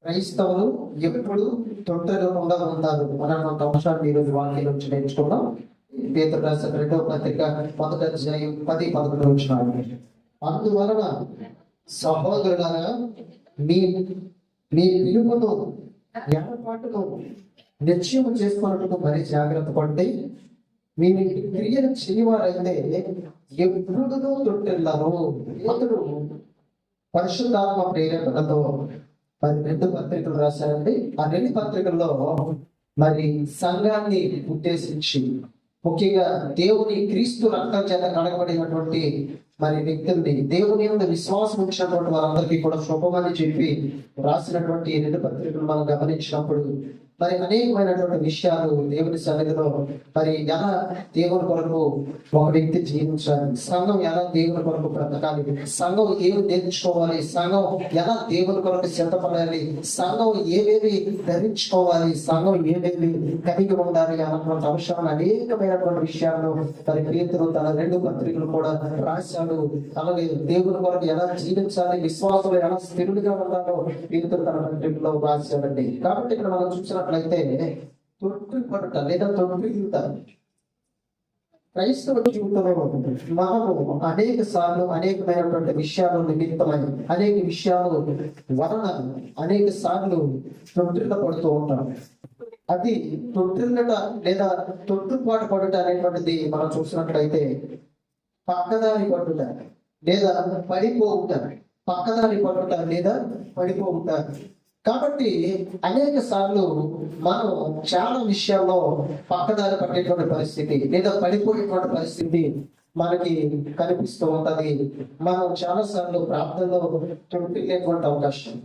క్రైస్తవులు ఎప్పుడు తొందరగా ఉంటారు అన్నటువంటి అంశాన్ని ఈరోజు వాక్యం నుంచి నేర్చుకున్నాం. పేతురు రాసిన 2వ పత్రిక 1వ అధ్యాయం 10-11 వచనాలు. అందువలన సహోదరులారా, మీ మీ పిలుపును ఏర్పాటును నిశ్చయం చేసుకున్నట్టు మరి జాగ్రత్త పడితే మీ క్రియలు చేయవారైతే ఎప్పుడు తొట్టిల్లారు. పేతురు పరిశుద్ధాత్మ ప్రేరేపణతో మరి 2 పత్రికలు రాశారండి. ఆ 2 పత్రికల్లో మరి సంఘాన్ని ఉద్దేశించి ముఖ్యంగా దేవుని క్రీస్తు రక్తం చేత కడగబడినటువంటి మరి వ్యక్తుల్ని, దేవుని యొక్క విశ్వాసం ఉంచినటువంటి వారందరికీ కూడా శుభమని చెప్పి రాసినటువంటి 2 పత్రికలు మనం గమనించినప్పుడు మరి అనేకమైనటువంటి విషయాలు దేవుని సన్నిధిలో మరి ఎలా దేవుని కొరకు ఒక వ్యక్తి జీవించాలి, సంఘం ఎలా దేవుని కొరకు బ్రతకాలి, సంఘం ఏమి నేర్చుకోవాలి, సంఘం ఎలా దేవుని కొరకు సిద్ధపడాలి, సంఘం ఏవేవి ధరించుకోవాలి, సంఘం ఏవేవి కలిగి ఉండాలి అన్నటువంటి అంశాలు అనేకమైనటువంటి విషయాలను మరి పేతురు తన 2 పత్రికలు కూడా రాశాడు. అలాగే దేవుని కొరకు ఎలా జీవించాలి, విశ్వాసంలో ఎలా స్థిరుడిగా ఉండాలో పేతురు తన పత్రికలో రాశాడండి. కాబట్టి ఇక్కడ మనం చూసినట్లయితే తొట్టి పడుట లేదా తొట్టిల్లుట క్రైస్తవ జీవితంలో మనము అనేక సార్లు అనేకమైనటువంటి విషయాలు నిమిత్తమై అనేక విషయాలు వలన అనేక సార్లు తొట్టిల్ల పడుతూ ఉంటాం. అది తొట్టిల్లట లేదా తొట్టుపాటు పడుట అనేటువంటిది మనం చూసినట్లయితే పక్కదారి పడుట లేదా పడిపోవుట, పక్కదారి పడుట లేదా పడిపోవుట. కాబట్టి అనేక సార్లు మనం చాలా విషయాల్లో పక్కదారి పట్టేటువంటి పరిస్థితి లేదా పడిపోయేటువంటి పరిస్థితి మనకి కనిపిస్తూ ఉంటది. మనం చాలా సార్లు ప్రార్థనలో తొట్టిల్లేటువంటి అవకాశం,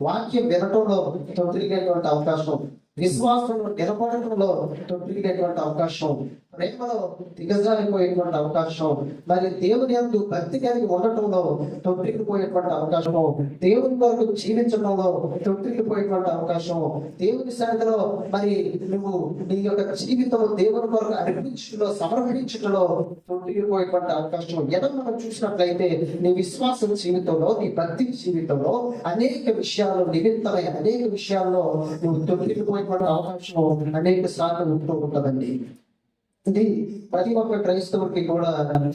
వాక్యం వినటంలో తొట్టిల్లేటువంటి అవకాశం, విశ్వాసంలో నిలబడటంలో తొట్టిల్లేటువంటి అవకాశం, ప్రేమలో దిగజారిపోయేటువంటి అవకాశం, మరి దేవుని యందు భక్తి కలిగి ఉండటంలో తొట్టిల్లిపోయేటువంటి అవకాశం, దేవుని కొరకు జీవించడంలో తొట్టిల్లిపోయేటువంటి అవకాశం, దేవుని సన్నిధిలో మరి నువ్వు నీ యొక్క జీవితం దేవుని కొరకు అర్పించడంలో సమర్పించడంలో తొట్టిల్లిపోయేటువంటి అవకాశం. ఎలా మనం చూసినట్లయితే నీ విశ్వాస జీవితంలో, నీ భక్తి జీవితంలో అనేక విషయాలు నిమిత్తమై అనేక విషయాల్లో నువ్వు తొట్టిల్లిపోయేటువంటి అవకాశం అనేక సార్లు ఉంటూ ఉంటుందండి. ఇది ప్రతి ఒక్క క్రైస్తవుడికి కూడా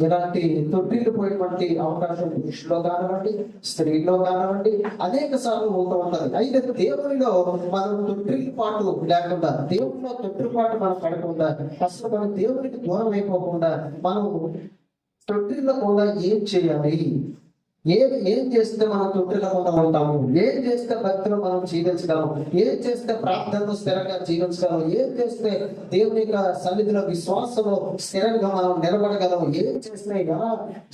ఇలాంటి తొట్టిల్లిపోయేటువంటి అవకాశం పురుషుల్లో కానివ్వండి, స్త్రీల్లో కానివ్వండి అనేక సార్లు ఉంటూ ఉంటది. అయితే దేవునిలో మనం తొట్టిల్లిపాటు లేకుండా, దేవునిలో తొట్టిల్లిపాటు మనం పడకుండా, అసలు మనం దేవునికి దూరం అయిపోకుండా మనం తొట్టిల్లకుండా ఏం చేయాలి, ఏం చేస్తే మనం తొట్టిల్లకుండా ఉంటాము, ఏం చేస్తే భక్తిలో మనం జీవించగలం, ఏం చేస్తే ప్రార్థనలో స్థిరంగా జీవించగలం, ఏం చేస్తే దేవుని యొక్క సన్నిధిలో విశ్వాసంలో స్థిరంగా మనం నిలబడగలం, ఏం చేస్తే ఎలా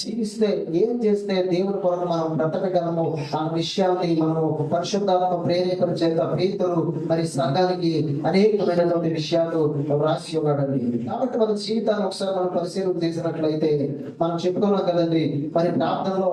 జీవిస్తే, ఏం చేస్తే దేవుని కొరకు మనం బ్రతకగలము ఆ విషయాన్ని మనం పరిశుద్ధాత్మ ప్రేరేపణ చేత పేతురు మరి సంఘానికి అనేకమైనటువంటి విషయాలు రాసి ఉన్నాడండి. కాబట్టి మన జీవితాన్ని ఒకసారి మనం పరిశీలన చేసినట్లయితే మనం చెప్పుకున్నాం కదండి, మరి ప్రార్థనలో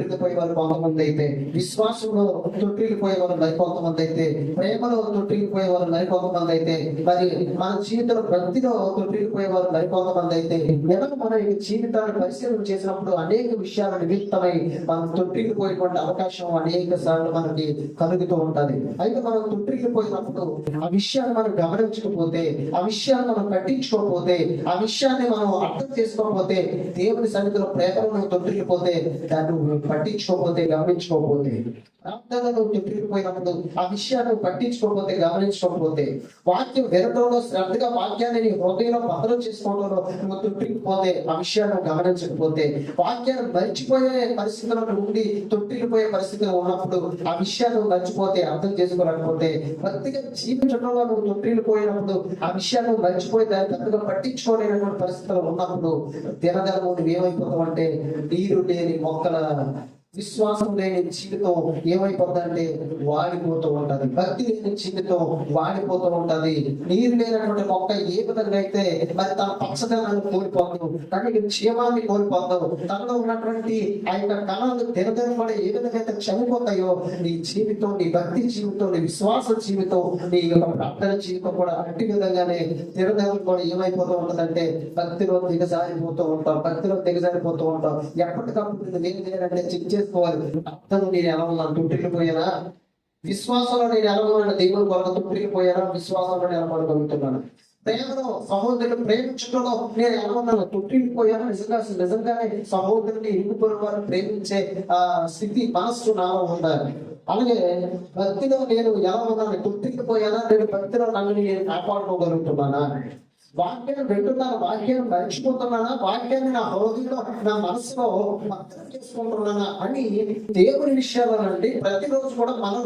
తొట్టిల్లిపోయే వారు కొంతమంది అయితే, విశ్వాసంలో తొట్టిల్లిపోయే వారు మరికొంతమంది అయితే, ప్రేమలో తొట్టిల్లిపోయే వారు మరికొంతమంది అయితే, మరి మన జీవితంలో భక్తిలో తొట్టిల్లిపోయే వారు మరికొంతమంది అయితే, ఎలా మన జీవితాన్ని పరిశీలన చేసినప్పుడు అనేక విషయాల నిమిత్తమై మనం తొట్టిల్లిపోయేటువంటి అవకాశం అనేక సార్లు మనకి కలుగుతూ ఉంటది. అయితే మనం తొట్టిల్లిపోయినప్పుడు ఆ విషయాన్ని మనం గమనించకపోతే, ఆ విషయాన్ని మనం పట్టించుకోకపోతే, ఆ విషయాన్ని మనం అర్థం చేసుకోకపోతే, దేవుని సన్నిధిలో ప్రేమను తొట్టిల్లిపోతే, దాన్ని పట్టించుకోకపోతే, గమనించుకోకపోతే, ప్రార్థనలో తొట్టిల్లిపోయినప్పుడు ఆ విషయాన్ని పట్టించుకోకపోతే, గమనించుకోకపోతే, వాక్యం వినడంలో శ్రద్ధగా వాక్యాన్ని నీ హృదయంలో భద్రం చేసుకోవడంలో నువ్వు తొట్టిల్లిపోతే, ఆ విషయాన్ని గమనించకపోతే, వాక్యాన్ని మర్చిపోయే పరిస్థితుల్లో ఉండి తొట్టిల్లిపోయే పరిస్థితిలో ఉన్నప్పుడు ఆ విషయాన్ని మర్చిపోతే, అర్థం చేసుకోలేకపోతే, భక్తిగా జీవించడంలో నువ్వు తొట్టిల్లిపోయినప్పుడు ఆ విషయాన్ని మర్చిపోయి దాన్ని పెద్దగా పట్టించుకోలేనటువంటి పరిస్థితుల్లో ఉన్నప్పుడు దినదినము నువ్వు ఏమైపోతావు అంటే నీరు లేని మొక్కల, విశ్వాసం లేని జీవితం ఏమైపోతుందంటే వాడిపోతూ ఉంటది. భక్తి లేని జీవితం వాడిపోతూ ఉంటది. నీరు లేనటువంటి మొక్క ఏ విధంగా అయితే మరి తన పచ్చదనాన్ని కోల్పోదు, తనకి క్షేమాన్ని కోల్పోదు, తనలో ఉన్నటువంటి ఆ యొక్క కళలు దినదినపడి ఏ విధంగా అయితే చనిపోతాయో, నీ జీవితం, నీ భక్తి జీవితం, నీ విశ్వాస జీవితం, నీ యొక్క ప్రార్థన జీవితం కూడా అట్టి విధంగానే దినదినం కూడా ఏమైపోతూ ఉంటదంటే భక్తిలో దిగజారిపోతూ ఉంటాం, భక్తిలో దిగజారిపోతూ ఉంటాం. ఎప్పటికప్పుడు నేను చెక్ చేసుకోవాలి, అర్థం నేను ఎలా ఉన్నాను, తొట్టిల్లిపోయానా, విశ్వాసంలో నేను ఎలా ఉన్నాను? దేవుని కొరకు తొట్టిల్లిపోయానా? విశ్వాసంలో నిలబడగలుగుతున్నాను. ప్రేమలో సహోదరులు ప్రేమించడంలో నేను ఎలా ఉన్నాను? తొట్టిల్లిపోయాను. నిజంగానే సహోదరుని ఇరుగుపొరుగు వారు ప్రేమించే స్థితి మనస్సు నాలో ఉండాలి. అలాగే భక్తిలో నేను ఎలా ఉన్నాను? తొట్టిల్లిపోయానా? నేను భక్తిలో నన్ను నేను కాపాడుకోగలుగుతున్నానా? వాక్యాన్ని వింటున్నాను, వాక్యాన్ని మర్చిపోతున్నానా? వాక్యాన్ని నా హృదయంలో నా మనసులో భద్రం చేసుకుంటున్నానా అని దేవుని విషయాలనండి ప్రతిరోజు కూడా మనం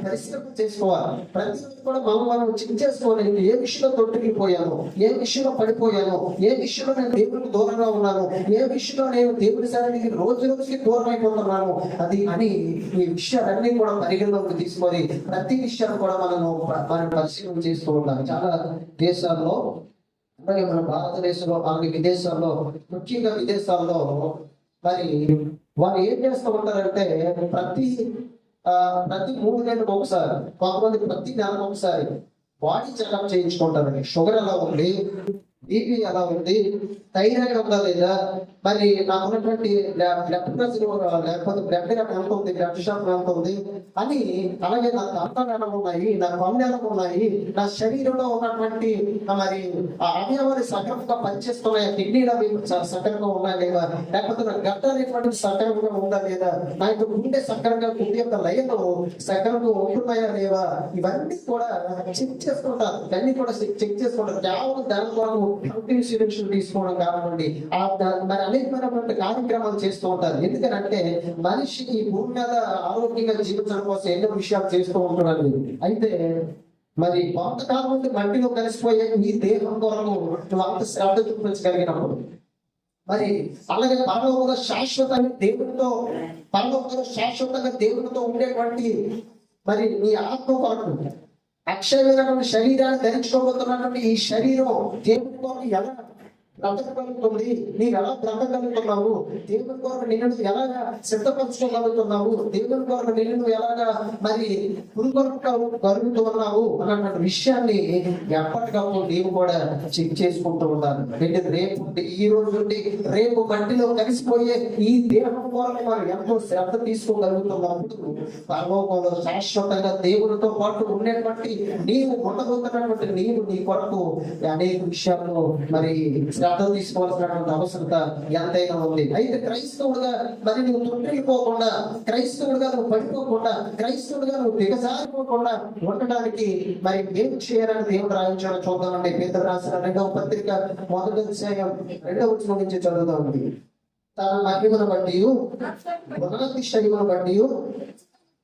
పరిశ్రమ చేసుకోవాలి. ప్రతిరోజు కూడా మనం చెక్ చేసుకోవాలి. ఏ విషయంలో తొట్టిల్లిపోయాను, ఏ విషయంలో పడిపోయాను, ఏ విషయంలో నేను దేవునికి దూరంగా ఉన్నాను, ఏ విషయంలో నేను దేవుని సన్నిధికి రోజు రోజుకి దూరం అయిపోతున్నాను అది అని ఈ విషయాలన్నీ కూడా పరిగణలోకి తీసుకొని ప్రతి విషయాన్ని కూడా మనం పరిశీలన చేస్తూ ఉంటాం. చాలా దేశాల్లో, అలాగే మన భారతదేశంలో, అలాగే విదేశాల్లో, ముఖ్యంగా విదేశాల్లో మరి వారు ఏం చేస్తూ ఉంటారంటే ప్రతి 3 నెలలకు ఒకసారి, కొంతమంది ప్రతి నెలకు ఒకసారి బాడీ చెకప్ చేయించుకుంటారండి. షుగర్ ఎలా ఉంది, బీపీ ఎలా ఉంది, థైరాయిడ్ ఉందా లేదా, మరి నాకు ఉన్నటువంటి బ్లడ్ ప్రెషర్ లేకపోతే బ్లడ్ ఎంత ఉంది, బ్లడ్ షుగర్ ఎంత ఉంది అని, అలాగే నా దంతాలు ఎలా ఉన్నాయి, నా పనులు ఎలా ఉన్నాయి, నా శరీరంలో ఉన్నటువంటి మరి అవయవాలు సక్రమంగా పనిచేస్తున్నాయా, కిడ్నీలు అవి సక్రమంగా ఉన్నాయా లేదా, లేకపోతే నా గట్ట అనేటువంటి సక్రమంగా ఉందా లేదా, నా యొక్క గుండె సక్రమంగా, గుండె యొక్క లయలు సక్రమంగా ఉంటున్నాయా లేవా, ఇవన్నీ కూడా చెక్ చేసుకుంటారు. ఇవన్నీ కూడా చెక్ చేసుకుంటారు. కేవలం దాని కొరకు ఇన్సూరెన్స్ తీసుకోవడం కానివ్వండి, మరి అనేకమైనటువంటి కార్యక్రమాలు చేస్తూ ఉంటారు. ఎందుకంటే మనిషి ఈ భూమి మీద ఆరోగ్యంగా జీవించడం కోసం ఎన్నో విషయాలు చేస్తూ ఉంటున్నాడు. అయితే మరి కొంతకాలం నుండి మట్టిలో కలిసిపోయే ఈ దేహం కొరకు నువ్వు అంత శ్రద్ధ చూపించగలిగినప్పుడు, మరి అలాగే పరలోకంలో శాశ్వతంగా దేవునితో ఉండేటువంటి మరి నీ ఆత్మ కొరకు అక్షయమైనటువంటి శరీరాన్ని ధరించుకోబోతున్నటువంటి ఈ శరీరం దేవుని కొరకు ఎలా బ్రతకగలుగుతుంది, నీవు ఎలా బ్రతకగలుగుతున్నావు, దేవుని కొరకు నిన్ను ఎలా సిద్ధపరచుకోగలుగుతున్నావు, దేవుని కొరకు నిన్ను ఎలాగా మరి కలుగుతున్నావు అన్నటువంటి విషయాన్ని ఎప్పటికప్పుడు నీవు కూడా చెక్ చేసుకుంటూ ఉండాలి. ఈ రోజు నుండి రేపు మట్టిలో కలిసిపోయే ఈ దేహం కొరకు మనం ఎంతో శ్రద్ధ తీసుకోగలుగుతున్నప్పుడు పరలోకంలో శాశ్వతంగా దేవునితో పాటు ఉండేటువంటి నీవు ఉండబోతున్నటువంటి నీవు నీ కొరకు అనేక విషయాల్లో మరి శ్రద్ధ తీసుకోవాల్సినటువంటి అవసరత ఎంతైనా ఉంది. అయితే క్రైస్తవుడుగా మరి నువ్వు తొట్టిల్లిపోకుండా, క్రైస్తవుడుగా నువ్వు పడిపోకుండా, క్రైస్తవుడుగా నువ్వు దిగజారిపోకుండా ఉండడానికి మరి ఏం చేయాలని దేవుడు రాయించాడో చూద్దామండి. పేతురు రాసిన 2వ పత్రిక 1వ అధ్యాయం 2వ వచనం నుంచి చదువుదామండి. తన మహిమను బట్టి, గుణాతిశయమును బట్టి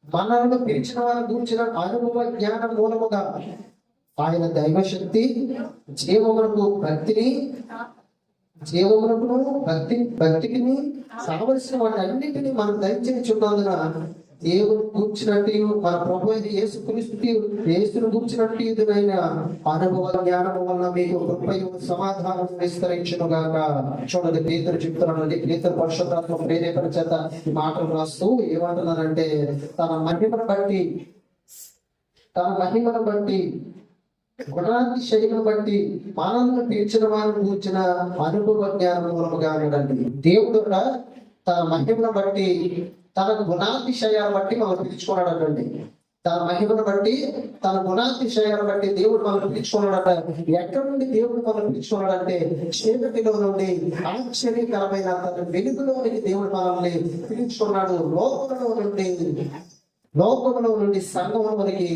మనలను పిలిచిన వారిని గూర్చిన అనుభవ జ్ఞానం మూలముగా ఆయన దైవశక్తి భక్తికి కావలసిన వాటి అన్నింటినీ మనం దయచేయుచున్నందున దేవుని గూర్చినట్టు మన ప్రభు అయిన యేసును గూర్చినట్టు అనుభవ జ్ఞానము వలన మీకు కృపయు సమాధానం విస్తరించును గాక. చూడండి, పేతురు చెప్తున్నానండి. పేతురు పరిశుద్ధాత్మ ప్రేరేపణ చేత ఈ మాటలు రాస్తూ ఏమంటున్నారంటే తన మహిమను బట్టి గుణాతిశయమును బట్టి మనల్ని తీర్చిన వారిని కూర్చిన అనుభవ జ్ఞానం మూలముగా ఉండండి. దేవుడు తన మహిమను బట్టి, తన గుణాతిశయాలను బట్టి మనం పిలుచుకున్నాడండి. తన మహిమను బట్టి, తన గుణాతిశయాలను బట్టి దేవుడు మనం పిలుచుకున్నాడట. ఎక్కడి నుండి దేవుడు మనం పిలుచుకున్నాడంటే చీకటిలో నుండి ఆశ్చర్యకరమైన తన వెలుగులోనికి దేవుడు మనల్ని పిలుచుకున్నాడు. లోకంలో నుండి సంఘంలోనికి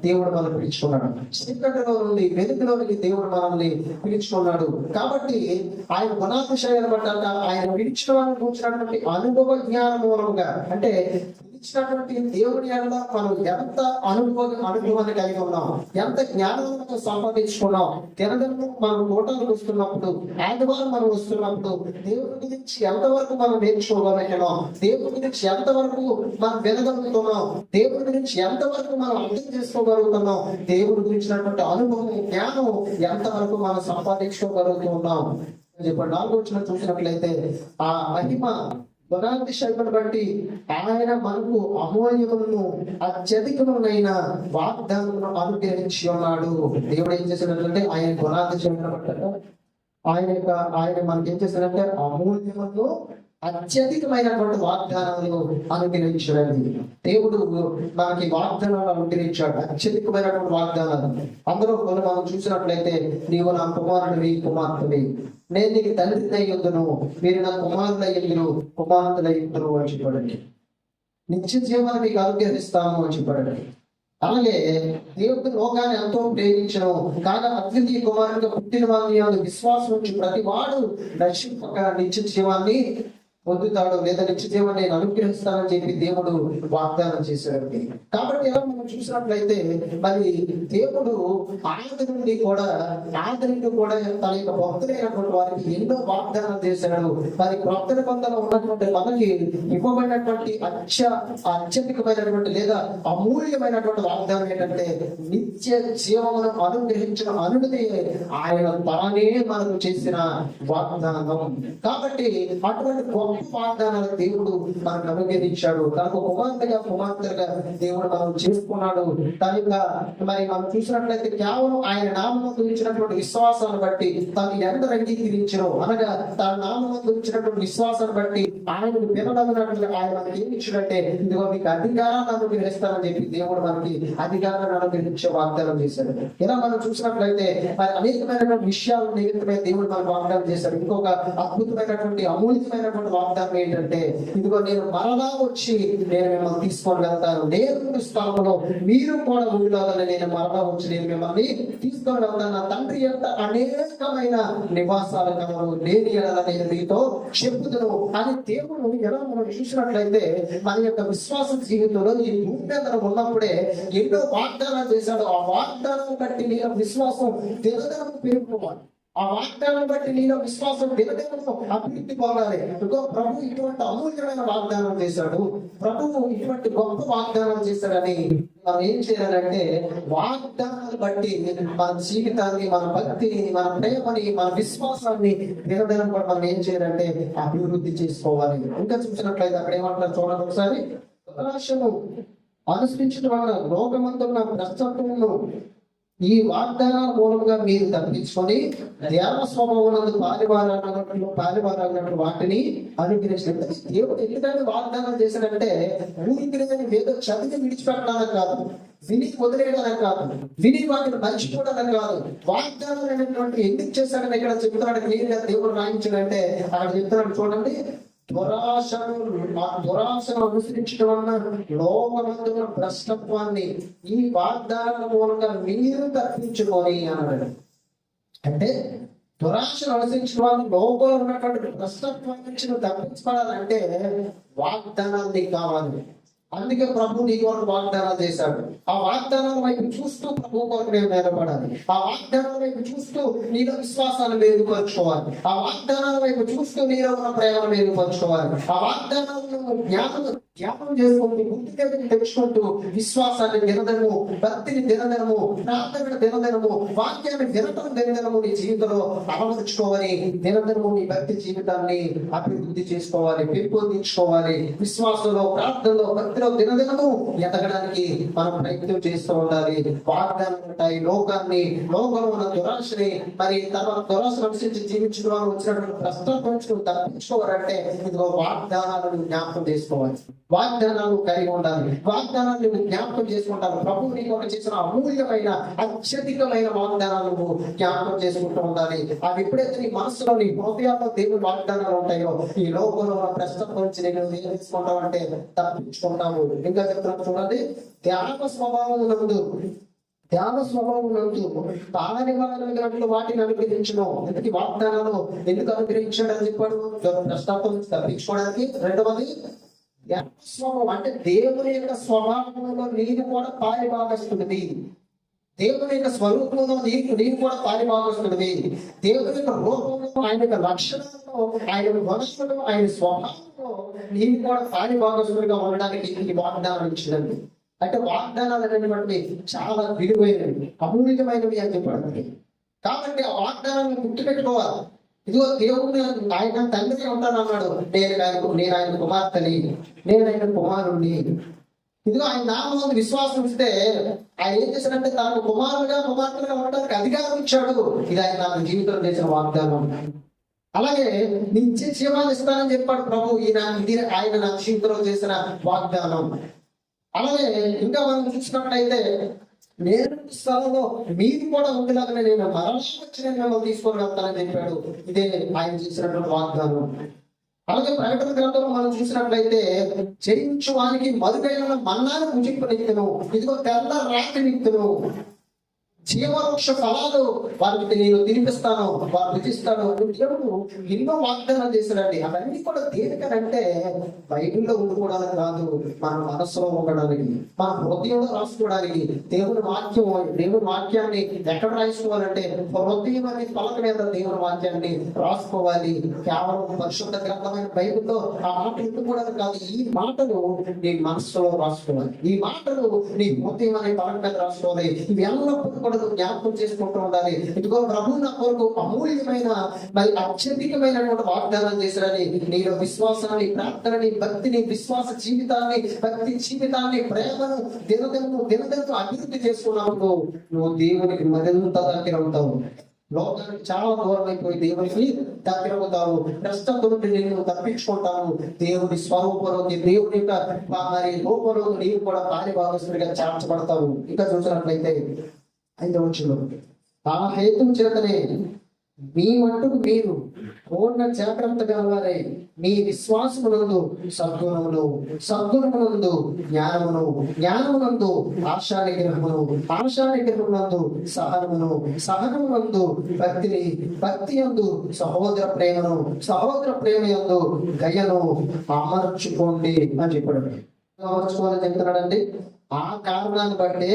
దేవుడు మనల్ని పిలుచుకున్నాడు. చీకటిలో నుండి వెలుగులోనికి దేవుడు మనల్ని పిలుచుకున్నాడు. కాబట్టి ఆయన గుణాతిశయాలను బట్టి ఆయన పిలిచిన వారిని కూర్చున్నటువంటి అనుభవ జ్ఞానం మూలంగా, అంటే ఇచ్చినటువంటి దేవుని ఎడల మనం ఎంత అనుభవాన్ని కలిగి ఉన్నాం, ఎంత జ్ఞానాన్ని సంపాదించుకున్నాం. తినడానికి మనం కూటాలకు వస్తున్నప్పుడు, ఆదివారం మనం వస్తున్నప్పుడు దేవుని గురించి ఎంతవరకు మనం నేర్చుకోగలుగుతున్నాం, దేవుని గురించి ఎంతవరకు మనం వినగలుగుతున్నాం, దేవుని గురించి ఎంతవరకు మనం అర్థం చేసుకోగలుగుతున్నాం, దేవుని గురించినటువంటి అనుభవం జ్ఞానం ఎంతవరకు మనం సంపాదించుకోగలుగుతున్నాం చెప్పండి. 4వ వచనం చూసినట్లయితే ఆ మహిమ గుణాతిశయమును బట్టి ఆయన మనకు అమూల్యములను అత్యధికములైన వాగ్దానములను అనుగ్రహించి ఉన్నాడు. దేవుడు ఏం చేశాడంటే ఆయన గుణాతిశయమును బట్టి ఆయన మనకి ఏం చేశాడంటే అమూల్యములను అత్యధికమైనటువంటి వాగ్దానాలు అనుగ్రహించడండి. దేవుడు మనకి వాగ్దానాలు అనుగ్రహించాడు, అత్యధికమైనటువంటి వాగ్దానాలు. అందులో కొన్ని మనం చూసినట్లయితే, నీవు నా కుమారుడివి, కుమార్తెవి, నేను నీకు తండ్రిని అయ్యుందును, మీరు నా కుమారుడు అయ్యుందురు, కుమార్తెలు అయ్యుందురు అని చెప్పాడండి. నిత్య జీవాన్ని మీకు అనుగ్రహిస్తాము అని చెప్పాడండి. అలాగే దేవుడు లోకాన్ని ఎంతో ప్రేమించను కాగా అద్వితీయ కుమారుడిగా పుట్టిన వారిని విశ్వాసం నుంచి ప్రతి వాడు రక్షింపక నిత్య జీవాన్ని పొందుతాడు, లేదా నిత్య జీవాన్ని నేను అనుగ్రహిస్తానని చెప్పి దేవుడు వాగ్దానం చేశాడండి. కాబట్టి ఎలా మనం చూసినట్లయితే, మరి దేవుడు ఆది నుండి కూడా తన యొక్క భక్తులైనటువంటి వారికి ఎన్నో వాగ్దానాలు చేశాడు. మరి క్రొత్త నిబంధనలో ఉన్నటువంటి మనకి ఇవ్వబడినటువంటి అత్యధికమైనటువంటి లేదా అమూల్యమైనటువంటి వాగ్దానం ఏంటంటే, నిత్య జీవమును అనుగ్రహించిన అనుమతి ఆయన తానే మనకు చేసిన వాగ్దానం. కాబట్టి అటువంటి వాగ్దానాలు దేవుడు మనకు అనుగ్రహించాడు. తనకు కుమార్తెగా దేవుడు మనం చేసుకున్నాడు. కనుక మరి మనం చూసినట్లయితే కేవలం ఆయన నామమందు ఇచ్చినటువంటి విశ్వాసాన్ని బట్టి తను ఎందరు అంగీకరించరు, అనగా తన నామమందు ఇచ్చినటువంటి విశ్వాసాన్ని బట్టి ఆయనకు పిలవనట్లు ఆయన మనకి ఏమి ఇచ్చినట్టే, ఇదిగో మీకు అధికారాన్ని అనుగ్రహిస్తానని చెప్పి దేవుడు మనకి అధికారాన్ని అనుగ్రహించే వాగ్దానం చేశాడు. ఇలా మనం చూసినట్లయితే మరి అనేకమైనటువంటి విషయాలు నిమిత్తమే దేవుడు మనకు వాగ్దానం చేశాడు. ఇంకొక అద్భుతమైనటువంటి అమూల్యమైనటువంటి వాగ్దానం ఏంటంటే, ఇదిగో నేను మరలా వచ్చి నేను మిమ్మల్ని తీసుకొని వెళ్తాను, నేను స్థలంలో మీరు కూడా ఉండాలని నేను మరలా వచ్చి నేను మిమ్మల్ని తీసుకొని వెళ్తాను, నా తండ్రి యొక్క అనేకమైన నివాసాల కలవు, లేని ఎడల నేను మీతో చెప్పుదును అని దేవుడు ఎలా మనం చూసినట్లయితే మన యొక్క విశ్వాస జీవితంలో ఈ భూమి మీద ఉన్నప్పుడే ఎన్నో వాగ్దానాలు చేశాడు. ఆ వాగ్దానం బట్టి నేను విశ్వాసం దినదినం పెరుగుకోవాలి. ఆ వాగ్దానం బట్టి నీలో విశ్వాసం దినదినము అభివృద్ధి పొందాలి. ప్రభు ఇటువంటి అమూల్యమైన వాగ్దానం చేశాడు, ప్రభువు ఇటువంటి గొప్ప వాగ్దానం చేశాడని మనం ఏం చేయాలంటే, వాగ్దానాలు బట్టి మన జీవితాన్ని, మన భక్తిని, మన ప్రేమని, మన విశ్వాసాన్ని దినదినం కూడా మనం ఏం చేయాలంటే అభివృద్ధి చేసుకోవాలి. ఇంకా చూసినట్లయితే అక్కడ ఏమంటారు చూడండి ఒకసారి, ఆశను అనుసరించడం వలన లోకమందున్న భ్రష్టత్వమును ఈ వాగ్దానాల మూలంగా మీరు తప్పించుకొని దేవ స్వభావం పాలివారాలన్నట్టు వాటిని అనుగ్రహించండి. దేవుడు ఎందుకంటే వాగ్దానం చేశాడంటే, ఊరికి ఏదో చదివి విడిచిపెట్టడానికి కాదు, విని వదిలేయడానికి కాదు, విని వాటిని మర్చిపోవడానికి కాదు. వాగ్దానం అనేటువంటి ఎందుకు చేశాడని ఇక్కడ చెప్తున్నాడు క్లియర్గా దేవుడు రాయించాడంటే, అక్కడ చెప్తున్నాడు చూడండి, దురాశను అనుసరించడం వలన లోకమందున భ్రష్టత్వాన్ని ఈ వాగ్దానాల మూలంగా మీరు తప్పించుకొని అన్నాడు. అంటే దురాశను అనుసరించడం వల్ల లోకంలో ఉన్నటువంటి భ్రష్టత్వం నుంచి నువ్వు తప్పించుకోవాలంటే వాగ్దానాలు నీకు కావాలి. అందుకే ప్రభు నీ కొరకు వాగ్దానాలు చేశాడు. ఆ వాగ్దానాల వైపు చూస్తూ ప్రభు కొరకు నేను నిలబడాలి. ఆ వాగ్దానాల వైపు చూస్తూ నీలో విశ్వాసాన్ని మెరుగుపరుచుకోవాలి. ఆ వాగ్దానాల వైపు చూస్తూ నీలో ఉన్న ప్రేమను మెరుగుపరుచుకోవాలి. ఆ వాగ్దానాలను జ్ఞాపం చేసుకుంటూ, గుర్తు తెచ్చుకుంటూ విశ్వాసాన్ని దినదనము, భక్తిని దినదనము, ప్రార్థన దినదనము, వాక్యాన్ని వినటం దినదనము నీ జీవితంలో అలవరుచుకోవాలి. దినదనము నీ భక్తి జీవితాన్ని అభివృద్ధి చేసుకోవాలి, పెంపొందించుకోవాలి. విశ్వాసంలో, ప్రార్థనలో, భక్తిలో దినదినము ఎదగడానికి మనం ప్రయత్నం చేస్తూ ఉండాలి. వాగ్దానం ఉంటాయి. లోకంలో ఉన్న దురాశని, మరి తన దురాశను అనుసరించి జీవించడం వచ్చినటువంటి ప్రశ్న తప్పించుకోవాలంటే ఇదిగో వాగ్దానాలను జ్ఞాపకం చేసుకోవాలి, వాగ్దానాలు కలిగి ఉండాలి, వాగ్దానాలు జ్ఞాపకం చేసుకుంటారు. ప్రభు నీకు చేసిన అమూల్యమైన అత్యధికమైన వాగ్దానాలను జ్ఞాపకం చేసుకుంటూ ఉండాలి. అవి ఎప్పుడైతే నీ మనసులో, నీ హృదయాల్లో దేవుని వాగ్దానాలు ఉంటాయో, ఈ లోకంలో ఉన్న ప్రశ్న నుంచి నేను ఏం తీసుకుంటావు అంటే తప్పించుకుంటాము. ఇంకా చెప్తున్నాను చూడండి, ధ్యాన స్వభావం నందు పాలనివారమైనట్లు వాటిని అనుగ్రహించను. ఎందుకు వాగ్దానాలు ఎందుకు అనుగ్రహించాడు అని చెప్పాడు? ప్రశ్నత్వం నుంచి తప్పించుకోవడానికి. రెండవది స్వభావం, అంటే దేవుని యొక్క స్వభావంలో నీకు కూడా పాలిభాగస్తున్నది. దేవుని యొక్క స్వరూపంలో నీకు కూడా పాలిభాగస్తున్నది. దేవుని యొక్క రూపంలో, ఆయన యొక్క లక్షణంలో, ఆయన వనస్సులో, ఆయన స్వభావంలో నీకు కూడా పాలిభాగస్తులుగా ఉండడానికి ఈ వాగ్దానం ఇచ్చినది. అంటే వాగ్దానాలు అనేటువంటి చాలా విలువైనవి, అమూల్యమైనవి అని చెప్పండి. కాబట్టి ఆ వాగ్దానాన్ని గుర్తుపెట్టుకోవాలి. ఇదిగో దేవుడు ఆయన తండ్రి ఉంటానన్నాడు, నేను ఆయన కుమార్తెని, నేను ఆయన కుమారుణ్ణి. ఇదిగో ఆయన నామం విశ్వాసం ఇస్తే ఆయన ఏం చేశాడంటే తనకు కుమారులుగా కుమార్తెలుగా ఉండడానికి అధికారం ఇచ్చాడు. ఇది ఆయన నాకు జీవితంలో చేసిన వాగ్దానం. అలాగే నిత్య జీవాన్ని ఇస్తానని చెప్పాడు ప్రభు. ఇది ఆయన నా జీవితంలో చేసిన వాగ్దానం. అలాగే ఇంకా మనం చూసినట్లయితే నేను స్థలంలో మీరు కూడా ఉండేలాగానే నేను మరలా వచ్చి మిమ్మల్ని తీసుకొని వెళ్తానని చెప్పాడు. ఇదే ఆయన చేసినటువంటి వాగ్దానం. అలాగే ప్రకటన గ్రంథంలో మనం చూసినట్లయితే జయించు వానికి మరుగైన మన్నాను భుజింపనిత్తును, ఇదిగో తెల్ల రాత్రి నిత్తును, జీవవృక్ష ఫలాలు వారికి నేను తినిపిస్తాను, వారు భుజిస్తాను. దేవుడు ఎన్నో వాగ్దానాలు చేశాడండి. అవన్నీ కూడా దేనికనంటే బైబిల్లో ఉండుకోవడానికి కాదు, మన మనస్సులో ఉండడానికి, మన హృదయంలో రాసుకోవడానికి. దేవుని వాక్యాన్ని ఎక్కడ రాసుకోవాలంటే హృదయం అనే పలక మీద దేవుని వాక్యాన్ని రాసుకోవాలి. కేవలం పరిశుద్ధ గ్రంథమైన బైబిల్లో ఆ మాటలు ఉండుకోవడానికి కాదు, ఈ మాటలు నీ మనస్సులో రాసుకోవాలి, ఈ మాటలు నీ హృదయం అనే పలక మీద రాసుకోవాలి. ఇవి ఎల్లప్పుడూ కూడా జ్ఞాపకం చేసుకుంటూ ఉండాలి. ఇదిగో ప్రభు నా కొరకు అమూల్యమైన మరి అత్యధికమైనటువంటి వాగ్దానం చేశారని నీలో విశ్వాసాన్ని, ప్రార్థనని, భక్తిని, విశ్వాస జీవితాన్ని, భక్తి జీవితాన్ని, ప్రేమను దినదినము అభివృద్ధి చేసుకున్నప్పుడు నువ్వు దేవునికి మరింత దగ్గర అవుతావు. లోకానికి చాలా దూరం అయిపోయి దేవునికి దగ్గర అవుతావు. కష్టం నుండి నేను తప్పించుకుంటాను. దేవుని స్వరూపంలోకి, దేవుని యొక్క మరి రూపంలో నీవు కూడా పారిభాగస్తుడిగా చేర్చబడతావు. ఇంకా చూసినట్లయితే 5వ వచనం, ఆ హేతు చేతనే మీ మట్టుకు మీరు పూర్ణ జాగ్రత్త గలవారై మీ విశ్వాసమునందు సద్గుణమును, సద్గుణమునందు జ్ఞానమును, జ్ఞానమునందు ఆశానిగ్రహమును, ఆశానిగ్రహమునందు సహనమును, సహనమునందు భక్తిని, భక్తి యందు సహోదర ప్రేమను, సహోదర ప్రేమ యందు దయను అమర్చుకోండి అని చెప్పాడు. అమర్చుకోవాలని చెప్తున్నాడండి. ఆ కారణాన్ని బట్టి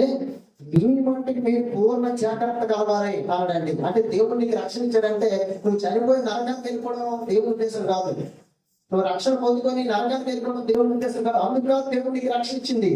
మీ మట్టుకు మీరు పూర్ణ జాగ్రత్త కలవారై అన్నాడండి. అంటే దేవుడు నీకు రక్షించాడంటే నువ్వు చనిపోయి నరకానికి వెళ్ళిపోవడం దేవుని ఉద్దేశం కాదు. నువ్వు రక్షణ పొందుకొని నరకానికి వెళ్ళిపోవడం దేవుని ఉద్దేశం కాదు. అందుకు కాదు దేవుడు నీకు రక్షించింది,